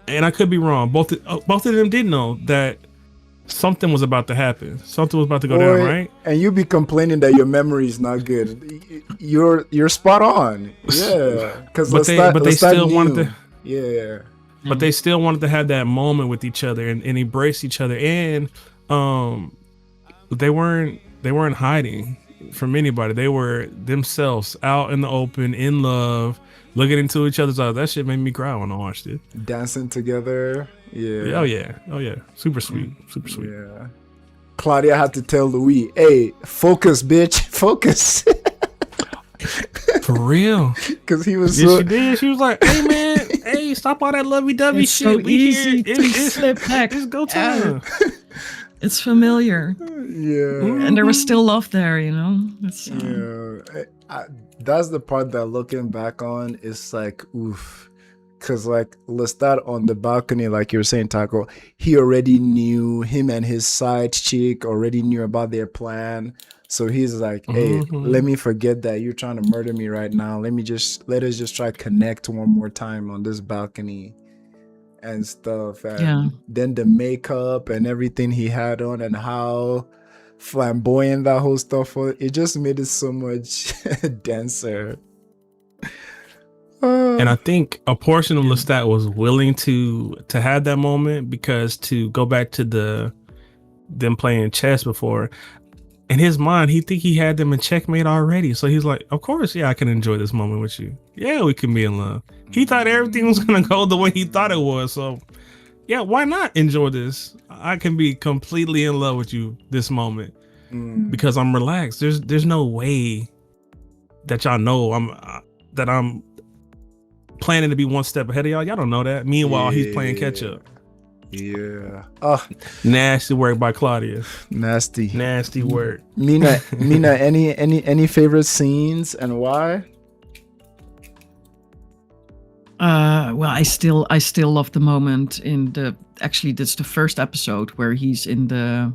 D: and I could be wrong. Both of them did know that something was about to happen. Something was about to go down, right?
A: And you be complaining that your memory is not good. You're spot on. Yeah, because
D: but they still wanted to.
A: Yeah.
D: but they still wanted to have that moment with each other and embrace each other. And they weren't hiding from anybody. They were themselves out in the open, in love, looking into each other's eyes. That shit made me cry when I watched it.
A: Dancing together. Yeah.
D: Oh yeah. Super sweet. Super sweet.
A: Yeah. Claudia had to tell Louis, "Hey, focus, bitch, focus."
D: For real.
A: Because he was
D: Yes,
A: so.
D: she did. She was like, "Hey man, hey, stop all that lovey-dovey
C: It's
D: shit.
C: so
D: We
C: easy
D: here.
C: to slip back.
D: It's go time."
C: It's familiar,
A: Yeah.
C: and there was still love there. You know. It's,
A: Yeah. That's the part that looking back on is like, oof. Because, like, Lestat on the balcony, like you're saying, Taco, he already knew, him and his side chick already knew about their plan. So he's like, hey, let me forget that you're trying to murder me right now. Let us just try to connect one more time on this balcony and stuff. And then the makeup and everything he had on and how flamboyant that whole stuff was, it just made it so much denser.
D: And I think a portion of Lestat was willing to have that moment, because to go back to them playing chess before, in his mind, he think he had them in checkmate already. So he's like, of course, yeah, I can enjoy this moment with you. Yeah, we can be in love. He thought everything was gonna go the way he thought it was. So yeah, why not enjoy this? I can be completely in love with you this moment because I'm relaxed. There's no way that y'all know I'm planning to be one step ahead of y'all. Y'all don't know that. Meanwhile, he's playing catch up.
A: Yeah. Oh,
D: nasty work by Claudia.
A: Nasty
D: work.
A: Mina, any favorite scenes and why?
C: Well, I still love the moment in that's the first episode where he's in the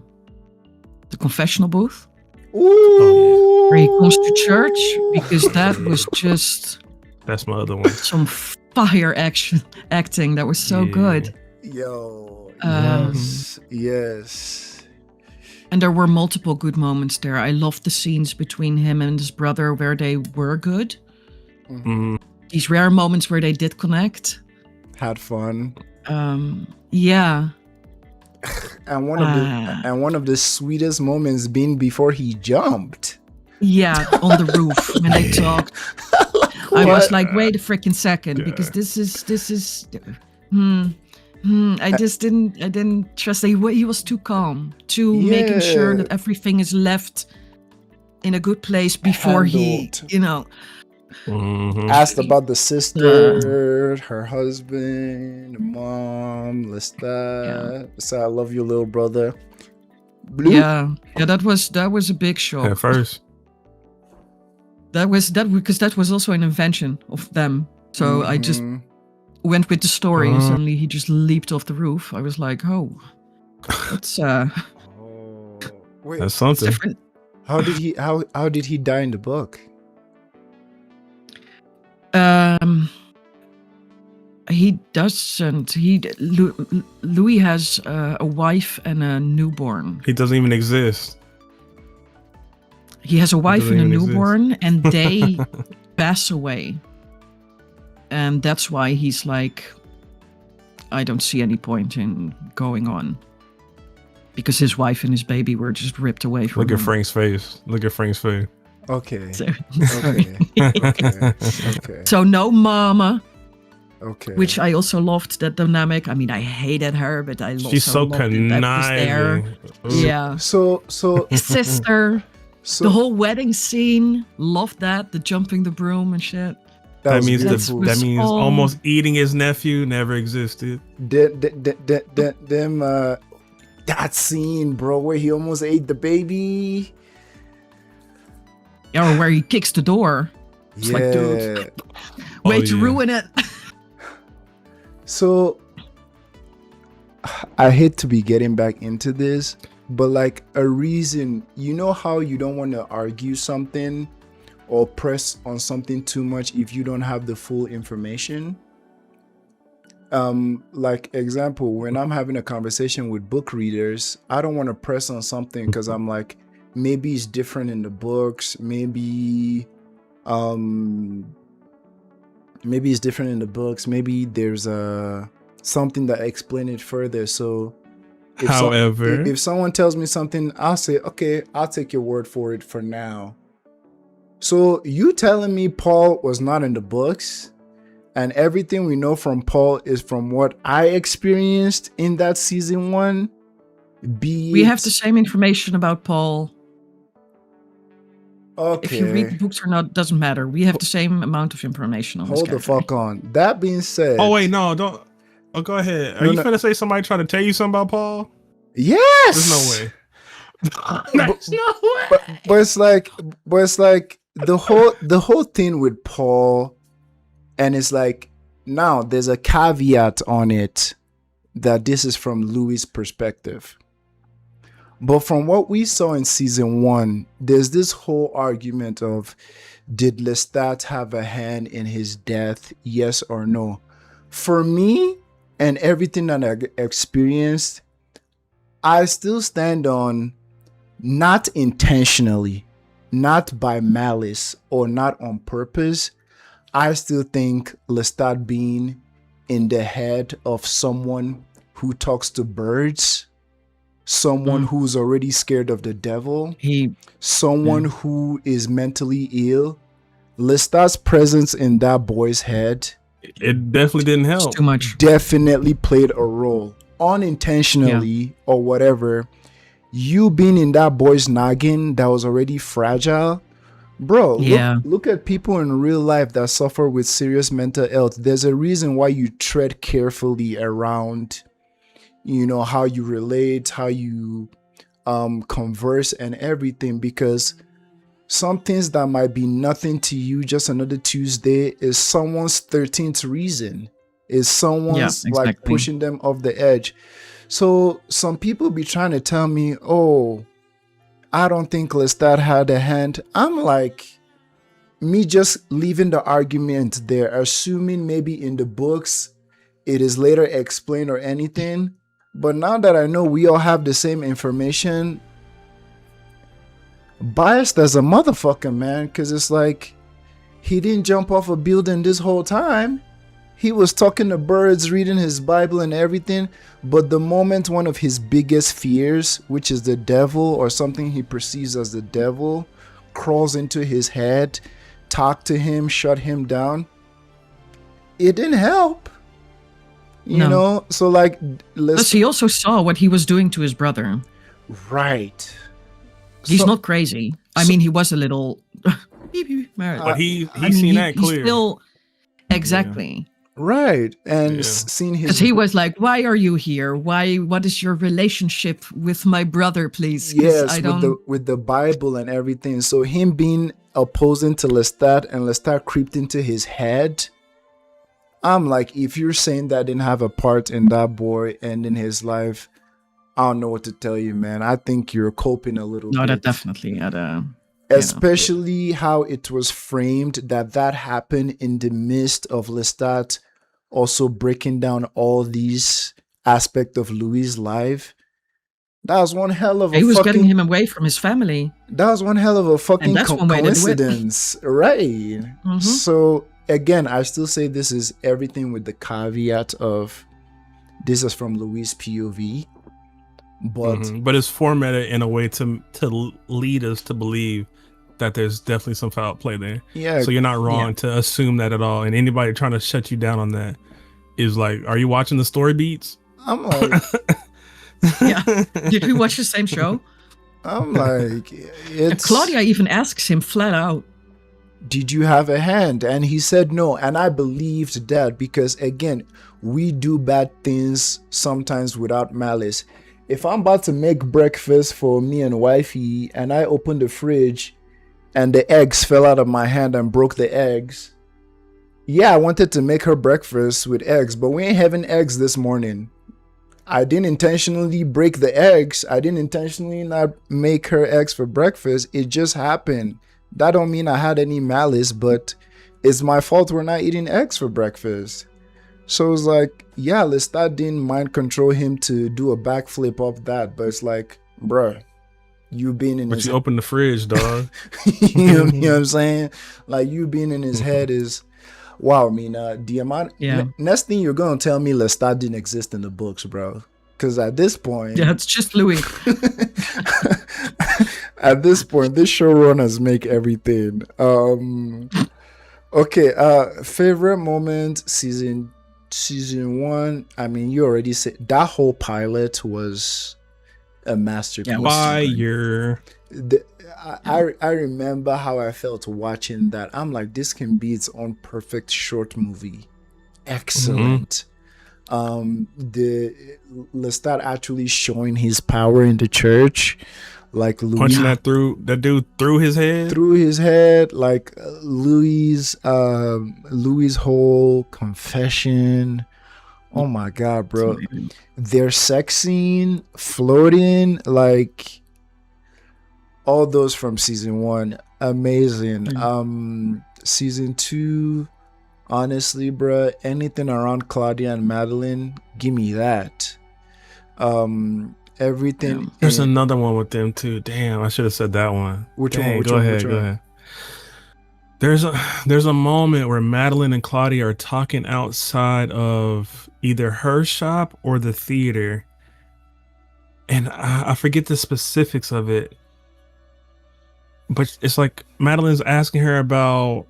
C: confessional booth.
A: Ooh.
C: Where he comes to church, because that was just
D: that's my other one.
C: Some fire acting that was so good.
A: Yo, yes.
C: And there were multiple good moments there. I loved the scenes between him and his brother where they were good. These rare moments where they did connect.
A: Had fun.
C: Yeah.
A: And one of the sweetest moments being before he jumped.
C: Yeah, on the roof when they talked. I was like, wait a freaking second, because this is I didn't trust that he was too calm, making sure that everything is left in a good place before
A: handled.
C: he,
A: Asked about the sister, her husband, mom, Lestat. So I love you, little brother. Blue?
C: Yeah, that was a big shock.
D: At first.
C: That was because that was also an invention of them. So I just went with the story. Suddenly he just leaped off the roof. I was like, oh, that's
A: wait,
D: that's something.
C: Different.
A: How did he die in the book?
C: He doesn't. Louis has a wife and a newborn.
D: He doesn't even exist.
C: He has a wife and a newborn, and they pass away. And that's why he's like, I don't see any point in going on. Because his wife and his baby were just ripped away from him.
D: Look at Frank's face.
A: Okay.
C: So,
A: Okay.
C: So no mama.
A: Okay.
C: Which I also loved that dynamic. I mean, I hated her, but I loved
D: She's so
C: conniving. Yeah.
A: So
C: his sister.
A: So
C: the whole wedding scene, loved that. The jumping the broom and shit.
D: That means
A: beautiful.
D: almost eating his nephew never existed.
A: That scene, bro, where he almost ate the baby.
C: Or where he kicks the door. It's like, dude, way to ruin it.
A: So I hate to be getting back into this, but like a reason, you know how you don't want to argue something or press on something too much if you don't have the full information? Like example, when I'm having a conversation with book readers, I don't want to press on something because I'm like, maybe it's different in the books, maybe it's different in the books, maybe there's a something that explain it further. So
D: However,
A: if someone tells me something, I'll say, okay, I'll take your word for it for now. So you telling me Paul was not in the books, and everything we know from Paul is from what I experienced in that season 1?
C: We have the same information about Paul.
A: Okay.
C: If you read the books or not, doesn't matter. We have the same amount of information on this
A: Hold the
C: character.
A: fuck on. That being said.
D: oh wait, no, don't. Oh, go ahead. Are you finna say somebody trying to tell you something about Paul?
A: Yes.
D: There's no way.
A: There's no way. But it's like the whole thing with Paul, and it's like now there's a caveat on it that this is from Louis' perspective. But from what we saw in season 1, there's this whole argument of, did Lestat have a hand in his death, yes or no? For me, and everything that I experienced, I still stand on not intentionally, not by malice, or not on purpose. I still think Lestat being in the head of someone who talks to birds, someone who's already scared of the devil, someone who is mentally ill. Lestat's presence in that boy's head,
D: it definitely didn't help.
C: It's too much.
A: Definitely played a role, unintentionally or whatever. You being in that boy's noggin that was already fragile, bro. Look at people in real life that suffer with serious mental health. There's a reason why you tread carefully around, you know, how you relate, how you converse and everything, because some things that might be nothing to you, just another Tuesday, is someone's 13th reason, is someone's like pushing them off the edge. So some people be trying to tell me, oh, I don't think Lestat had a hand. I'm like, me just leaving the argument there, assuming maybe in the books it is later explained or anything. But now that I know we all have the same information, biased as a motherfucker, man, because it's like, he didn't jump off a building this whole time. He was talking to birds, reading his Bible and everything. But the moment one of his biggest fears, which is the devil or something he perceives as the devil, crawls into his head, talk to him, shut him down, it didn't help. You know? So like,
C: plus he also saw what he was doing to his brother.
A: Right.
C: He's not crazy. I mean, he was a little
D: but he's seen that clear.
C: Still, exactly.
A: Right. And seen his,
C: because he was like, why are you here? What is your relationship with my brother, please?
A: Yes, with the Bible and everything. So him being opposing to Lestat, and Lestat creeped into his head. I'm like, if you're saying that didn't have a part in that boy and in his life, I don't know what to tell you, man. I think you're coping a little bit.
C: No, that definitely had a...
A: Especially how it was framed, that happened in the midst of Lestat also breaking down all these aspects of Louis' life. That was one hell of a
C: he was getting him away from his family.
A: That was one hell of a fucking coincidence. Right. Mm-hmm. So, again, I still say this is everything with the caveat of this is from Louis' POV. But
D: it's formatted in a way to lead us to believe that there's definitely some foul play there.
A: Yeah.
D: So you're not wrong to assume that at all. And anybody trying to shut you down on that is like, are you watching the story beats?
A: I'm like,
C: yeah. Did we watch the same show?
A: I'm like, it's...
C: Claudia even asks him flat out,
A: did you have a hand? And he said no. And I believed that because, again, we do bad things sometimes without malice. If I'm about to make breakfast for me and wifey and I open the fridge and the eggs fell out of my hand and broke the eggs, yeah, I wanted to make her breakfast with eggs, but we ain't having eggs this morning. I didn't intentionally break the eggs. I didn't intentionally not make her eggs for breakfast. It just happened. That don't mean I had any malice, but it's my fault we're not eating eggs for breakfast. So it's like, yeah, Lestat didn't mind control him to do a backflip off that, but it's like, bruh, you being in his...
D: But you open the fridge, dog.
A: you know what I'm saying? Like, you being in his head is... Wow, I mean, the amount.
C: Yeah.
A: Next thing you're gonna tell me, Lestat didn't exist in the books, bro. Because at this point,
C: Yeah, it's just Louis.
A: at this point, this showrunners make everything. Okay. Favorite moment season 1. I mean, you already said that whole pilot was a masterpiece.
D: Fire.
A: I remember how I felt watching that. I'm like, this can be its own perfect short movie. Excellent. The Lestat actually showing his power in the church, like Louis
D: Punching that dude through his head.
A: like Louis' whole confession. Oh my god, bro! Their sex scene, floating, like all those from season 1, amazing. Season 2, honestly, bro, anything around Claudia and Madeline, give me that. Everything.
D: There's another one with them too. Damn, I should have said that one.
A: Which
D: Dang,
A: one?
D: Go ahead. There's a moment where Madeline and Claudia are talking outside of either her shop or the theater, and I forget the specifics of it, but it's like Madeline's asking her about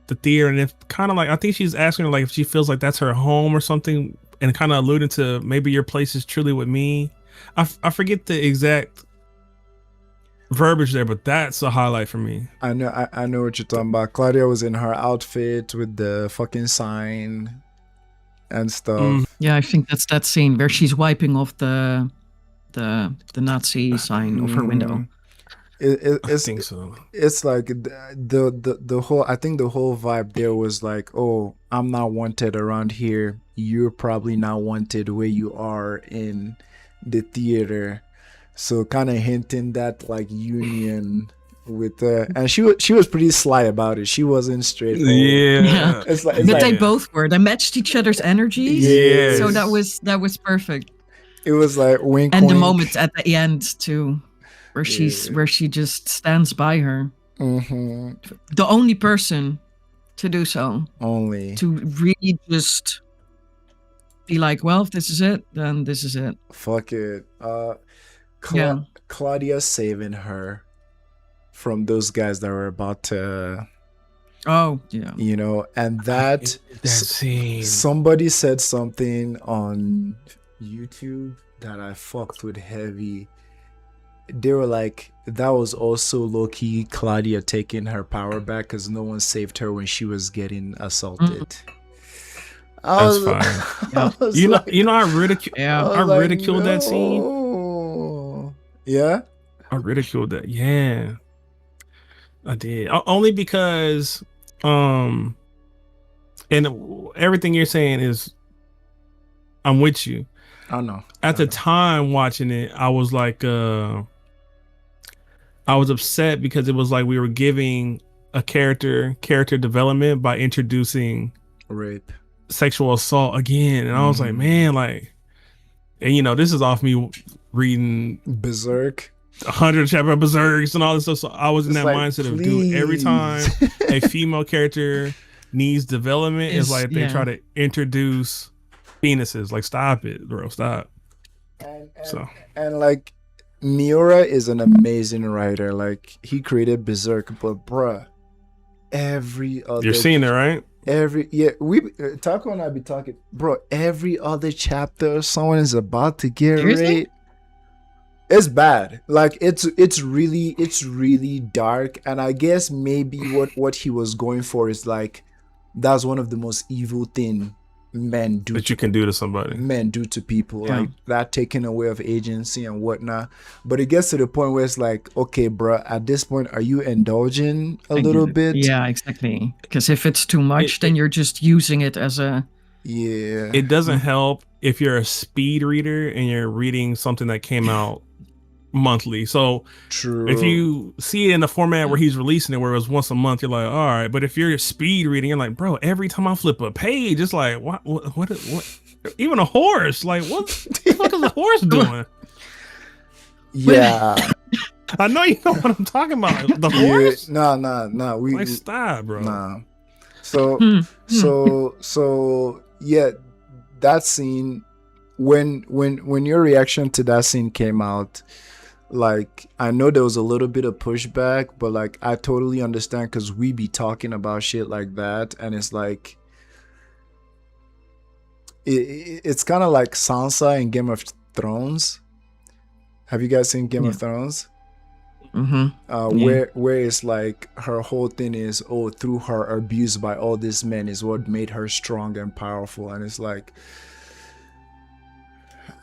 D: the theater, and if kind of like I think she's asking her like if she feels like that's her home or something, and kind of alluding to maybe your place is truly with me. I forget the exact verbiage there, but that's a highlight for me.
A: I know what you're talking about. Claudia was in her outfit with the fucking sign and stuff.
C: Yeah, I think that's that scene where she's wiping off the Nazi sign off her window.
D: I think so.
A: It's like the whole. I think the whole vibe there was like, oh, I'm not wanted around here. You're probably not wanted where you are in the theater. So kind of hinting that like union with and she was pretty sly about it. She wasn't straight.
D: Yeah.
A: It's like,
C: But they both were. They matched each other's energies.
A: Yes.
C: So that was perfect.
A: It was like wink,
C: And
A: wink.
C: the moment at the end too, where she just stands by her.
A: Mm-hmm.
C: The only person to do so.
A: Only
C: To really just be like, well, if this is it, then this is it.
A: fuck it.
C: Yeah.
A: Claudia saving her from those guys that were about to,
C: Oh, yeah.
A: you know, and that
D: scene.
A: somebody said something on YouTube that I fucked with heavy. They were like, that was also low-key Claudia taking her power back because no one saved her when she was getting assaulted.
D: That's fine. You know, I ridiculed that scene.
A: Yeah,
D: I ridiculed that. Yeah, I did. Only because, and everything you're saying is, I'm with you.
A: I know.
D: At the time watching it, I was like, I was upset because it was like we were giving a character development by introducing
A: rape,
D: sexual assault again, and I was like, man, like, and you know, this is off me reading
A: Berserk,
D: 100 chapter of Berserks and all this stuff. So I was in
A: it's
D: that
A: like,
D: mindset of, dude, every time a female character needs development, it's like they try to introduce penises. Like, stop it, bro, stop.
A: And like, Miura is an amazing writer. Like, he created Berserk, but bruh, every other
D: you're seeing it, right?
A: We Taco and I be talking, bro. Every other chapter, someone is about to get raped. It's bad. Like it's really dark. And I guess maybe what he was going for is like, that's one of the most evil thing men do
D: that you can do to somebody.
A: Men do to people, like that, taking away of agency and whatnot. But it gets to the point where it's like, okay, bro, at this point, are you indulging a little bit?
C: Yeah, exactly. Because if it's too much, then you're just using it as a.
A: Yeah.
D: It doesn't help if you're a speed reader and you're reading something that came out monthly. So
A: true.
D: If you see it in the format where he's releasing it, where it was once a month, you're like, all right. But if you're speed reading, you're like, bro, every time I flip a page, it's like, what even a horse, like, what the fuck is a horse doing?
A: Yeah.
D: I know you know what I'm talking about. The horse?
A: No.
D: We like, stop, bro.
A: Nah. So yeah, that scene, when your reaction to that scene came out, like, I know there was a little bit of pushback, but like, I totally understand, because we be talking about shit like that, and it's like, it's kind of like Sansa in Game of Thrones. Have you guys seen Game of Thrones? Where it's like her whole thing is, oh, through her abuse by all these men is what made her strong and powerful, and it's like,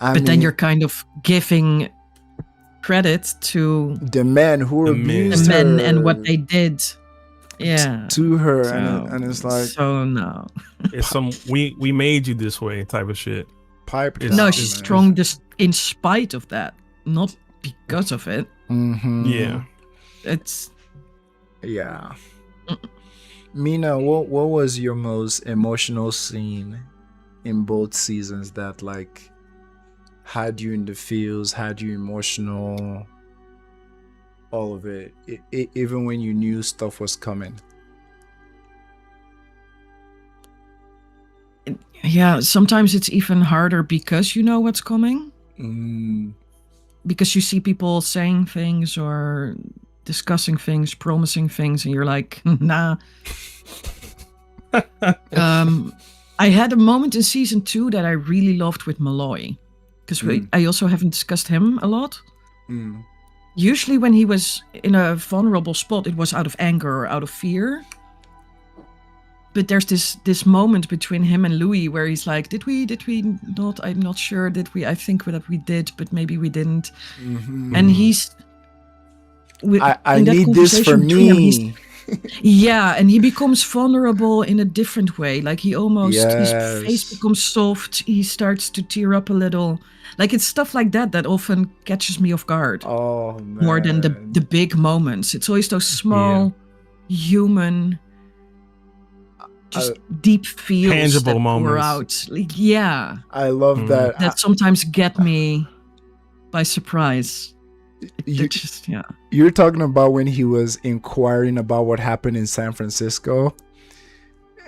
C: but then you're kind of giving credit to
A: the men who abused
C: the men
A: her
C: and what they did,
A: to her,
C: so,
A: and it's like,
C: so no,
D: It's some we made you this way type of shit.
A: pipe.
D: It's-
C: no,
A: down,
C: she's
A: man.
C: strong just in spite of that, not because of it.
D: Yeah.
C: It's
A: Yeah. Mina, what was your most emotional scene in both seasons that like had you in the feels, had you emotional, all of it, even when you knew stuff was coming?
C: yeah, sometimes it's even harder because you know what's coming, because you see people saying things or discussing things, promising things, and you're like, nah. I had a moment in season 2 that I really loved with Malloy, because I also haven't discussed him a lot. Usually when he was in a vulnerable spot, it was out of anger or out of fear. But there's this moment between him and Louis where he's like, did we not? I'm not sure. Did we? I think that we did, but maybe we didn't. And he's...
A: I need this for me.
C: Yeah, and he becomes vulnerable in a different way. Like he almost, his face becomes soft. He starts to tear up a little. Like it's stuff like that that often catches me off guard.
A: Oh man.
C: More than the big moments. It's always those small, human, just deep feels
D: tangible
C: that
D: moments.
C: pour out. Like, yeah.
A: I love that.
C: That sometimes get me by surprise.
A: You're talking about when he was inquiring about what happened in San Francisco,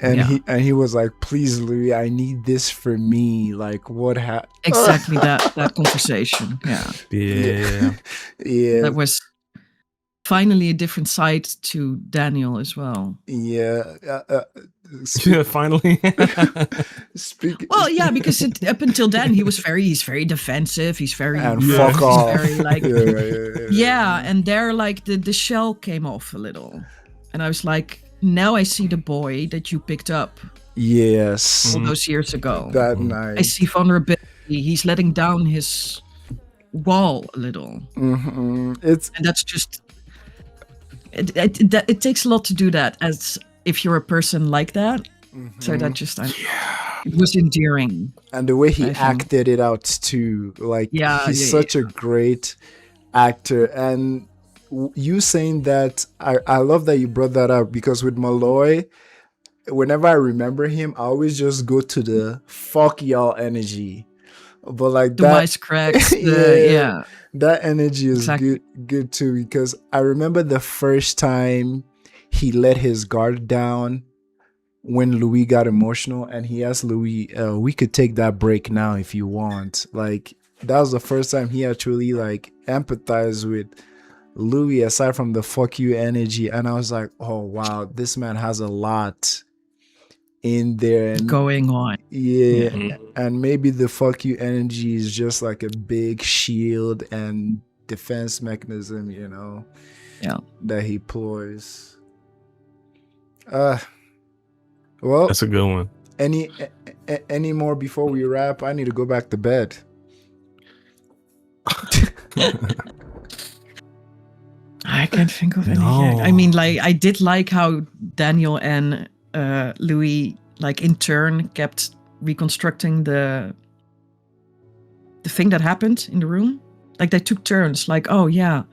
A: and he was like, please Louis, I need this for me. Like, what happened?
C: Exactly that conversation. Yeah that was finally a different side to Daniel as well.
D: Finally.
C: Well, yeah, because up until then he's very defensive. He's very
A: and fuck off.
C: Very like and there like the shell came off a little, and I was like, now I see the boy that you picked up.
A: Yes.
C: All those years ago.
A: That night.
C: I see vulnerability. He's letting down his wall a little.
A: And
C: that's just it takes a lot to do that as if you're a person like that. So that just it was endearing.
A: And the way he acted it out too, like he's such a great actor. And you saying that, I love that you brought that up, because with Malloy, whenever I remember him, I always just go to the fuck y'all energy. But like
C: the
A: that
C: wisecracks,
A: that energy is good too, because I remember the first time he let his guard down when Louis got emotional, and he asked Louis, we could take that break now if you want. Like, that was the first time he actually like empathized with Louis, aside from the fuck you energy. And I was like, oh wow, this man has a lot in there and
C: going on.
A: And maybe the fuck you energy is just like a big shield and defense mechanism, you know, that he ploys. Well,
D: that's a good one.
A: Any more before we wrap? I need to go back to bed.
C: I can't think of anything. I mean, like, I did like how Daniel and Louis, like, in turn kept reconstructing the thing that happened in the room. Like, they took turns. Like, oh yeah,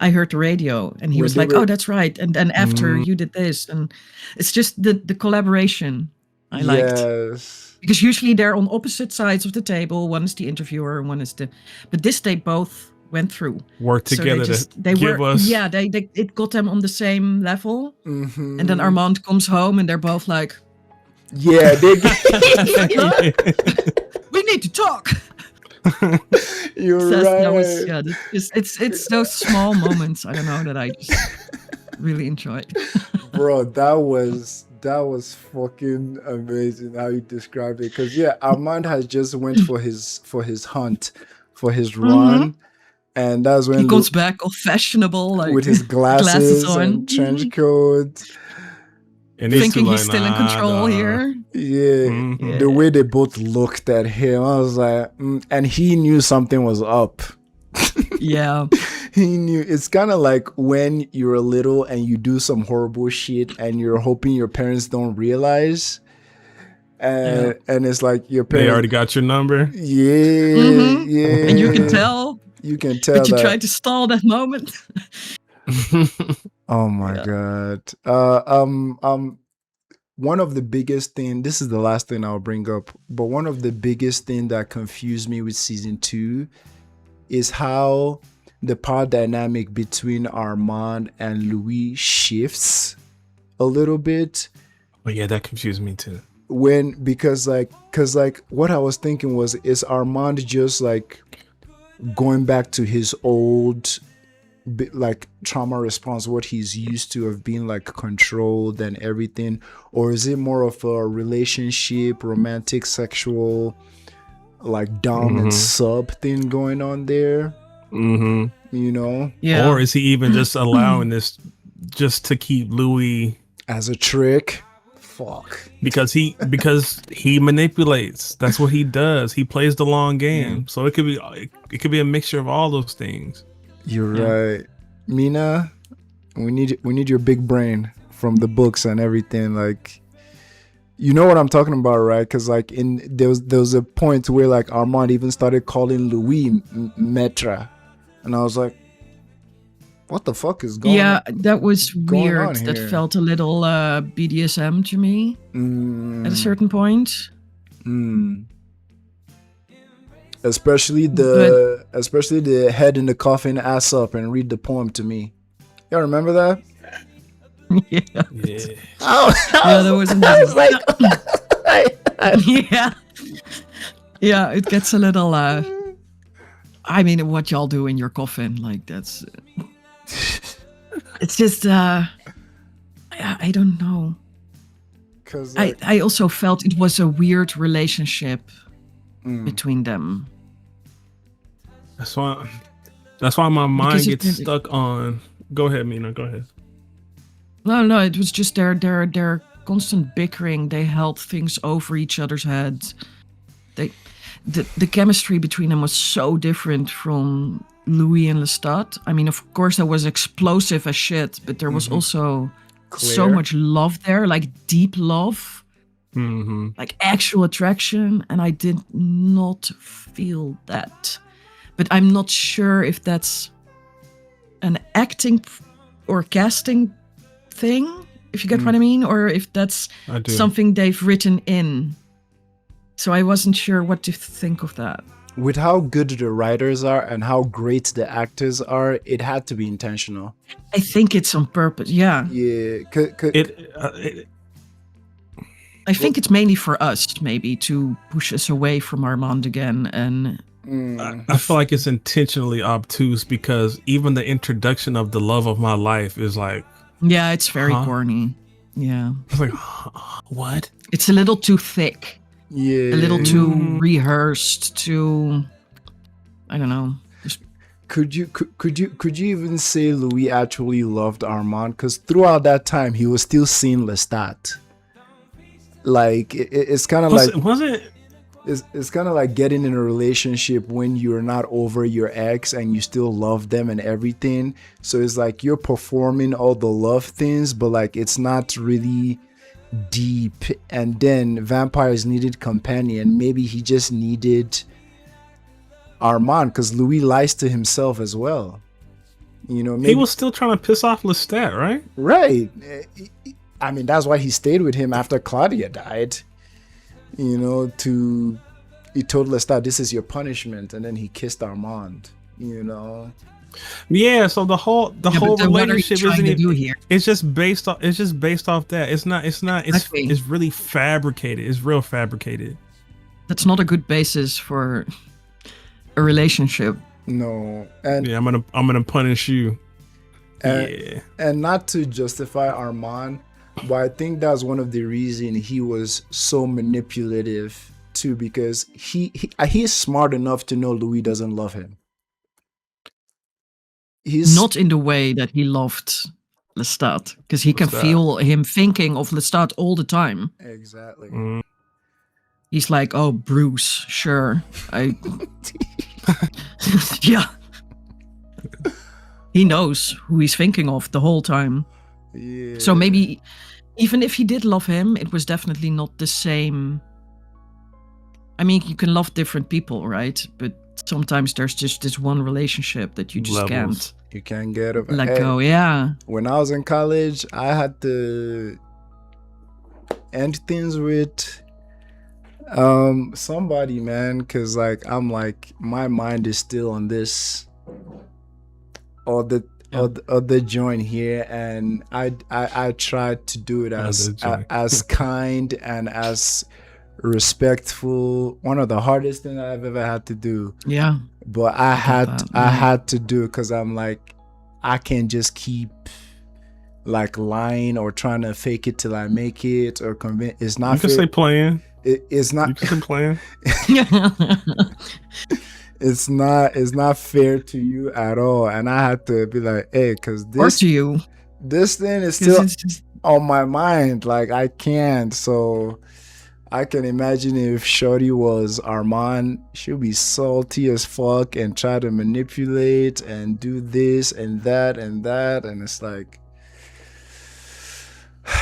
C: I heard the radio, and he was like, oh, that's right. And then after you did this, and it's just the collaboration I liked. Because usually they're on opposite sides of the table. One is the interviewer, and one is but this they both went through.
D: Work
C: So
D: together to give us.
C: Yeah, they it got them on the same level.
A: Mhm.
C: And then Armand comes home, and they're both like,
A: Yeah, they.
C: "We need to talk."
A: You're
C: So
A: right.
C: that was, yeah, it's those small moments, I don't know, that I just really enjoyed.
A: Bro, that was fucking amazing how you described it. Cause yeah, Armand has just went for his hunt, for his run, and that's when
C: He comes back all fashionable, like
A: with his glasses
C: on,
A: and trench coat.
D: And these
C: thinking
D: two
C: he's still in
D: nah,
C: control
D: nah.
C: here.
A: Yeah,
D: Mhm.
A: the way they both looked at him, I was like, and he knew something was up.
C: Yeah,
A: He knew. It's kind of like when you're little and you do some horrible shit and you're hoping your parents don't realize. And it's like your
D: They
A: parents
D: already got your number.
A: Yeah,
C: Mhm.
A: yeah.
C: and you can tell,
A: You can tell
C: but you
A: that.
C: tried to stall that moment.
A: Oh my
C: Yeah.
A: god. One of the biggest thing. This is the last thing I'll bring up. But one of the biggest thing that confused me with season 2 is how the power dynamic between Armand and Louis shifts a little bit.
D: But yeah, that confused me too.
A: Because what I was thinking was, is Armand just like going back to his old like trauma response, what he's used to of being like controlled and everything, or is it more of a relationship, romantic, sexual, like dom and sub thing going on there?
D: Mm-hmm.
A: You know,
C: Yeah,
D: Or is he even just allowing this just to keep Louis
A: as a trick? Fuck.
D: because he manipulates. That's what he does. He plays the long game. So it could be a mixture of all those things.
A: You're right, Mina. We need your big brain from the books and everything. Like, you know what I'm talking about, right? Because like there was a point where like Armand even started calling Louis Metra, and I was like, what the fuck is going
C: yeah,
A: on?
C: that was
A: going on
C: weird. That
A: here?
C: felt a little BDSM to me at a certain point.
A: Especially the head in the coffin, ass up, and read the poem to me. Y'all remember that?
C: Yeah,
D: Yeah.
C: yeah, that was amazing. Yeah, yeah, it gets a little. I mean, what y'all do in your coffin, like that's. It's just. I don't know.
A: Because like,
C: I also felt it was a weird relationship between them.
D: That's why my mind
C: Because
D: gets
C: it-
D: stuck on. Go ahead, Mina. Go ahead.
C: No, it was just their constant bickering. They held things over each other's heads. The chemistry between them was so different from Louis and Lestat. I mean, of course, that was explosive as shit, but there was also so
A: Clear.
C: much love there, like deep love,
D: Mm-hmm.
C: like actual attraction, and I did not feel that. But I'm not sure if that's an acting or casting thing, if you get what I mean, or if that's
D: I do.
C: something they've written in. So I wasn't sure what to think of that.
A: with how good the writers are and how great the actors are, it had to be intentional.
C: I think it's on purpose. Yeah,
A: Yeah,
C: I think it's mainly for us, maybe to push us away from Armand again. And
D: I feel like it's intentionally obtuse because even the introduction of the love of my life is like,
C: yeah, it's very
D: Huh?
C: corny. Yeah,
D: it's like, what?
C: it's a little too thick,
A: yeah,
C: a little too rehearsed. Too, I don't know. Just
A: Could you even say Louis actually loved Armand? Because throughout that time, he was still seeing Lestat. Like it's kind of like
D: Was it?
A: it's kind of like getting in a relationship when you're not over your ex and you still love them and everything. So it's like you're performing all the love things, but like it's not really deep. And then vampires needed companion. Maybe he just needed Armand because Louis lies to himself as well. You know, maybe
D: He was still trying to piss off Lestat, right?
A: right. I mean, that's why he stayed with him after Claudia died. You know, he told Lestat, this is your punishment, and then he kissed Armand. you know.
D: Yeah, so the whole
C: Yeah,
D: whole
C: but then what are you
D: relationship
C: trying
D: isn't
C: to do
D: even.
C: here?
D: It's just based off that. It's not.
C: Exactly.
D: It's really fabricated. It's real fabricated.
C: That's not a good basis for a relationship.
A: No, and
D: Yeah, I'm gonna punish you.
A: and,
D: Yeah.
A: and not to justify Armand, but I think that's one of the reasons he was so manipulative too, because he's smart enough to know Louis doesn't love him. He's
C: Not in the way that he loved Lestat, because he can
D: Lestat.
C: feel him thinking of Lestat all the time.
A: exactly.
D: Mm.
C: He's like, oh, Bruce, sure. Yeah. He knows who he's thinking of the whole time.
A: Yeah.
C: So maybe, even if he did love him, it was definitely not the same. I mean, you can love different people, right? But sometimes there's just this one relationship that you just
D: Levels.
A: you can't get over.
C: can't let
A: Hey,
C: go. Yeah.
A: when I was in college, I had to end things with somebody, man, because like I'm like my mind is still on this other joint here, and I tried to do it as
D: Other joint.
A: as kind and as respectful. One of the hardest things I've ever had to do,
C: Yeah.
A: but I had
C: that,
A: I
C: yeah.
A: had to do it because I'm like I can't just keep like lying or trying to fake it till I make it or convince. It's not
D: You can
A: fair.
D: say playing.
A: It's
D: You
A: not
D: can say playing.
A: it's not fair to you at all, and I had to be like, hey, because
C: Or to you.
A: this thing is
C: 'Cause
A: still
C: it's just,
A: on my mind. Like I can't. So I can imagine if Shorty was Armand, she'll be salty as fuck and try to manipulate and do this and that, and it's like,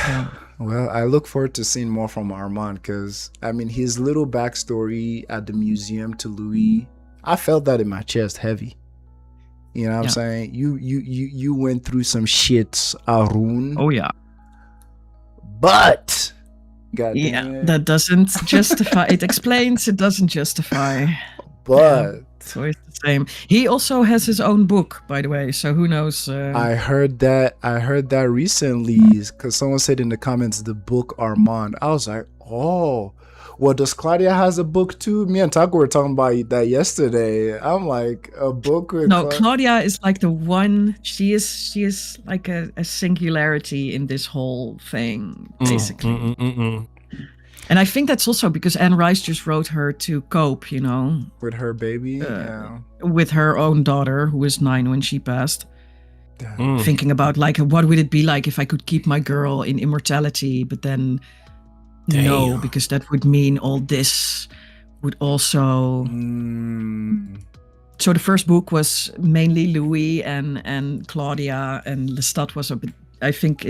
C: yeah.
A: well, I look forward to seeing more from Armand, because I mean his little backstory at the museum to Louis, I felt that in my chest heavy. You know what I'm
C: Yeah.
A: saying? You went through some shit, Arun.
C: Oh, yeah.
A: But God
C: Yeah.
A: damn it.
C: That doesn't justify. It explains, it doesn't justify.
A: But
C: It's always the same. He also has his own book, by the way. So who knows?
A: I heard that recently because someone said in the comments the book Armand. I was like, oh, well, does Claudia has a book too? Me and Taco were talking about that yesterday. I'm like, a book with
C: No, Claudia is like the one. She is like a singularity in this whole thing, basically. And I think that's also because Anne Rice just wrote her to cope, you know,
A: with her baby. Yeah.
C: with her own daughter, who was 9 when she passed.
A: Damn.
C: Thinking about like, what would it be like if I could keep my girl in immortality, but then no,
D: Damn.
C: because that would mean all this would also.
A: Mm.
C: So the first book was mainly Louis and Claudia, and Lestat was a bit. I think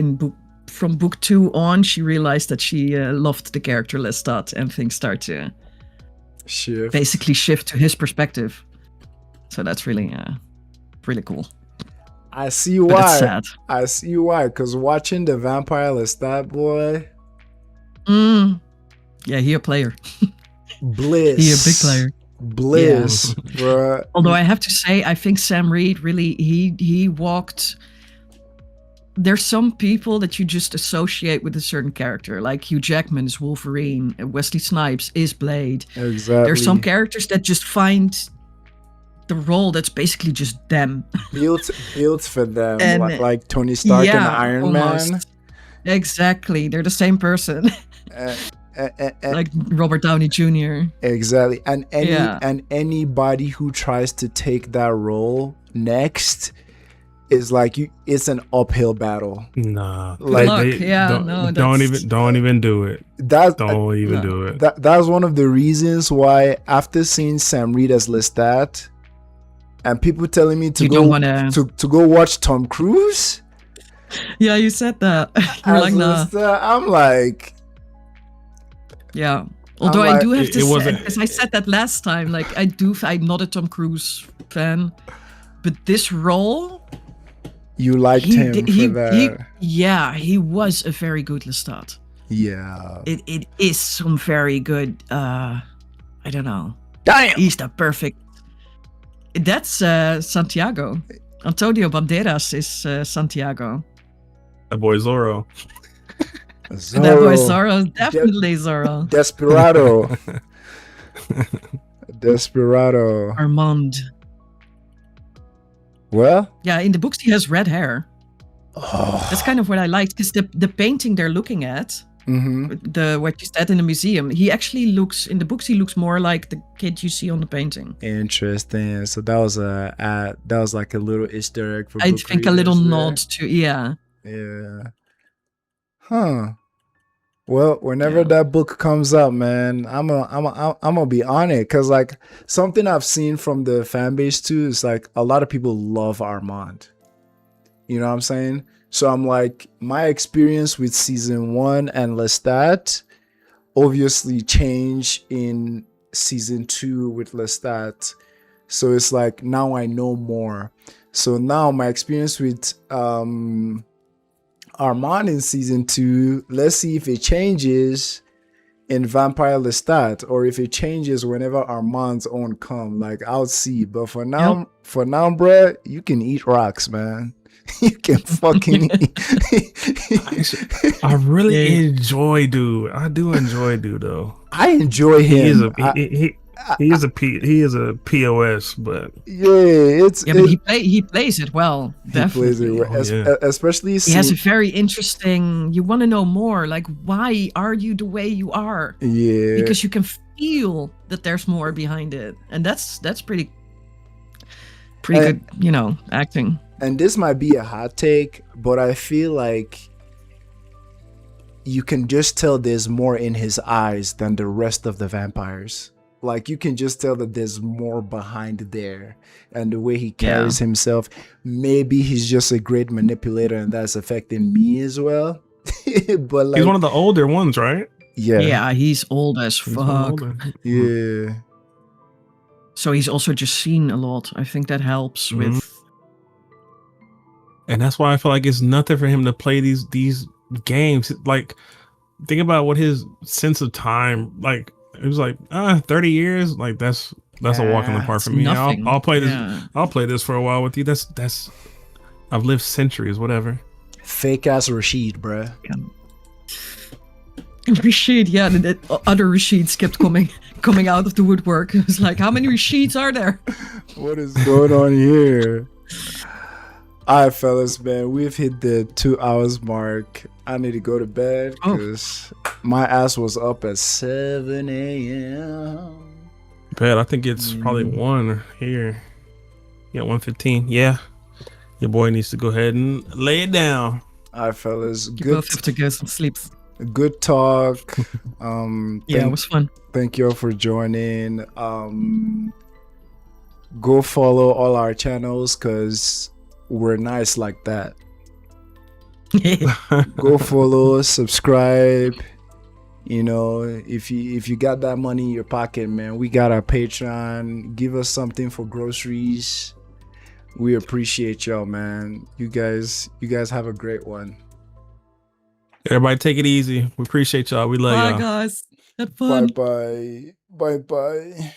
C: from book 2 on, she realized that she loved the character Lestat, and things start to
A: Shift.
C: basically shift to his perspective. So that's really cool.
A: I see
C: But it's
A: why.
C: sad.
A: I see why. Because watching the Vampire Lestat, boy,
C: Yeah, he a player.
A: bliss.
C: He a big player.
A: Bliss, bruh.
C: Although I have to say, I think Sam Reed really he walked. There's some people that you just associate with a certain character, like Hugh Jackman is Wolverine, and Wesley Snipes is Blade.
A: Exactly.
C: There's some characters that just find the role that's basically just them.
A: built for them,
C: And-
A: like Tony Stark and Iron Man.
C: almost. Exactly, they're the same person, like Robert Downey Jr.
A: Exactly, and
C: Yeah.
A: anybody who tries to take that role next is like it's an uphill battle.
D: Nah.
A: Like,
C: luck. Yeah,
D: don't,
C: no,
D: don't
C: that's-
D: even do it.
A: That's
D: Don't even
C: no.
D: do it.
A: that's one of the reasons why after seeing Sam Reed as Lestat, and people telling me to
C: You
A: go
C: don't wanna-
A: to go watch Tom Cruise
C: Yeah, you said that. You're
A: as
C: like, nah.
A: Lestat, I'm like,
C: Yeah. Although I
A: like-
C: do have
D: It
C: to say,
D: wasn't-
C: because I said that last time, like I'm not a Tom Cruise fan, but this role,
A: you liked him for that.
C: he was a very good Lestat.
A: Yeah.
C: It is some very good, I don't know.
A: Damn.
C: He's the perfect. That's Santiago. Antonio Banderas is Santiago.
D: That boy Zorro.
A: Zorro.
C: That boy Zorro, definitely Zorro.
A: Desperado. Desperado.
C: Armand.
A: Well,
C: Yeah, in the books he has red hair.
A: oh.
C: That's kind of what I liked, because the painting they're looking at,
A: Hmm.
C: the what you said in the museum, he actually looks, in the books he looks more like the kid you see on the painting.
A: Interesting. So that was like a little Easter egg for
C: I
A: book
C: think a little
A: readers
C: nod
A: there.
C: to, yeah.
A: Yeah. Huh. Well, whenever
C: Yeah.
A: that book comes up, man, I'm gonna be on it, cause like something I've seen from the fan base too is like a lot of people love Armand. You know what I'm saying? So I'm like, my experience with season 1 and Lestat obviously changed in season 2 with Lestat. So it's like now I know more. So now my experience with Armand in season 2, let's see if it changes in Vampire Lestat, or if it changes whenever Armand's own come. Like, I'll see. But for now, bruh, you can eat rocks, man. You can fucking eat.
D: I really
C: Yeah.
D: enjoy dude. I do enjoy dude though.
A: I enjoy
D: He is
A: him.
D: he is a POS, but
A: Yeah, it's
C: Yeah, but he plays it well.
A: he
C: Definitely.
A: plays it well.
D: Oh, yeah.
A: Especially
C: He has a very interesting. You want to know more, like why are you the way you are?
A: yeah,
C: Because you can feel that there's more behind it, and that's pretty good, you know, acting.
A: and this might be a hot take, but I feel like you can just tell there's more in his eyes than the rest of the vampires. Like, you can just tell that there's more behind there, and the way he carries himself. Maybe he's just a great manipulator, and that's affecting me as well. But like,
D: he's one of the older ones, right?
C: Yeah, he's old as
D: He's one of
C: fuck.
D: the older.
A: yeah.
C: So he's also just seen a lot. I think that helps
D: Mhm.
C: with.
D: And that's why I feel like it's nothing for him to play these games. Like, think about what his sense of time, like, it was like 30 years. Like, that's a walk in the park for me.
C: Nothing.
D: I'll play this.
C: Yeah.
D: I'll play this for a while with you. That's I've lived centuries, whatever.
A: Fake ass Rashid, bruh.
C: Rashid, yeah, the other Rashids kept coming out of the woodwork. It was like, how many Rashids are there?
A: What is going on here? All right, fellas, man, we've hit the 2 hours mark. I need to go to bed because my ass was up at 7 a.m.
D: Bet I think it's probably 1 here. Yeah, 1:15. Yeah, your boy needs to go ahead and lay it down.
A: All right, fellas,
C: You both have to go some sleep.
A: good talk.
C: Yeah, it was fun.
A: Thank you all for joining. Go follow all our channels because we're nice like that. Go follow, subscribe. You know, if you got that money in your pocket, man, we got our Patreon. Give us something for groceries. We appreciate y'all, man. You guys have a great one.
D: Everybody take it easy. We appreciate y'all. We love
C: Bye,
D: y'all.
C: guys. Have fun.
A: Bye bye. Bye bye.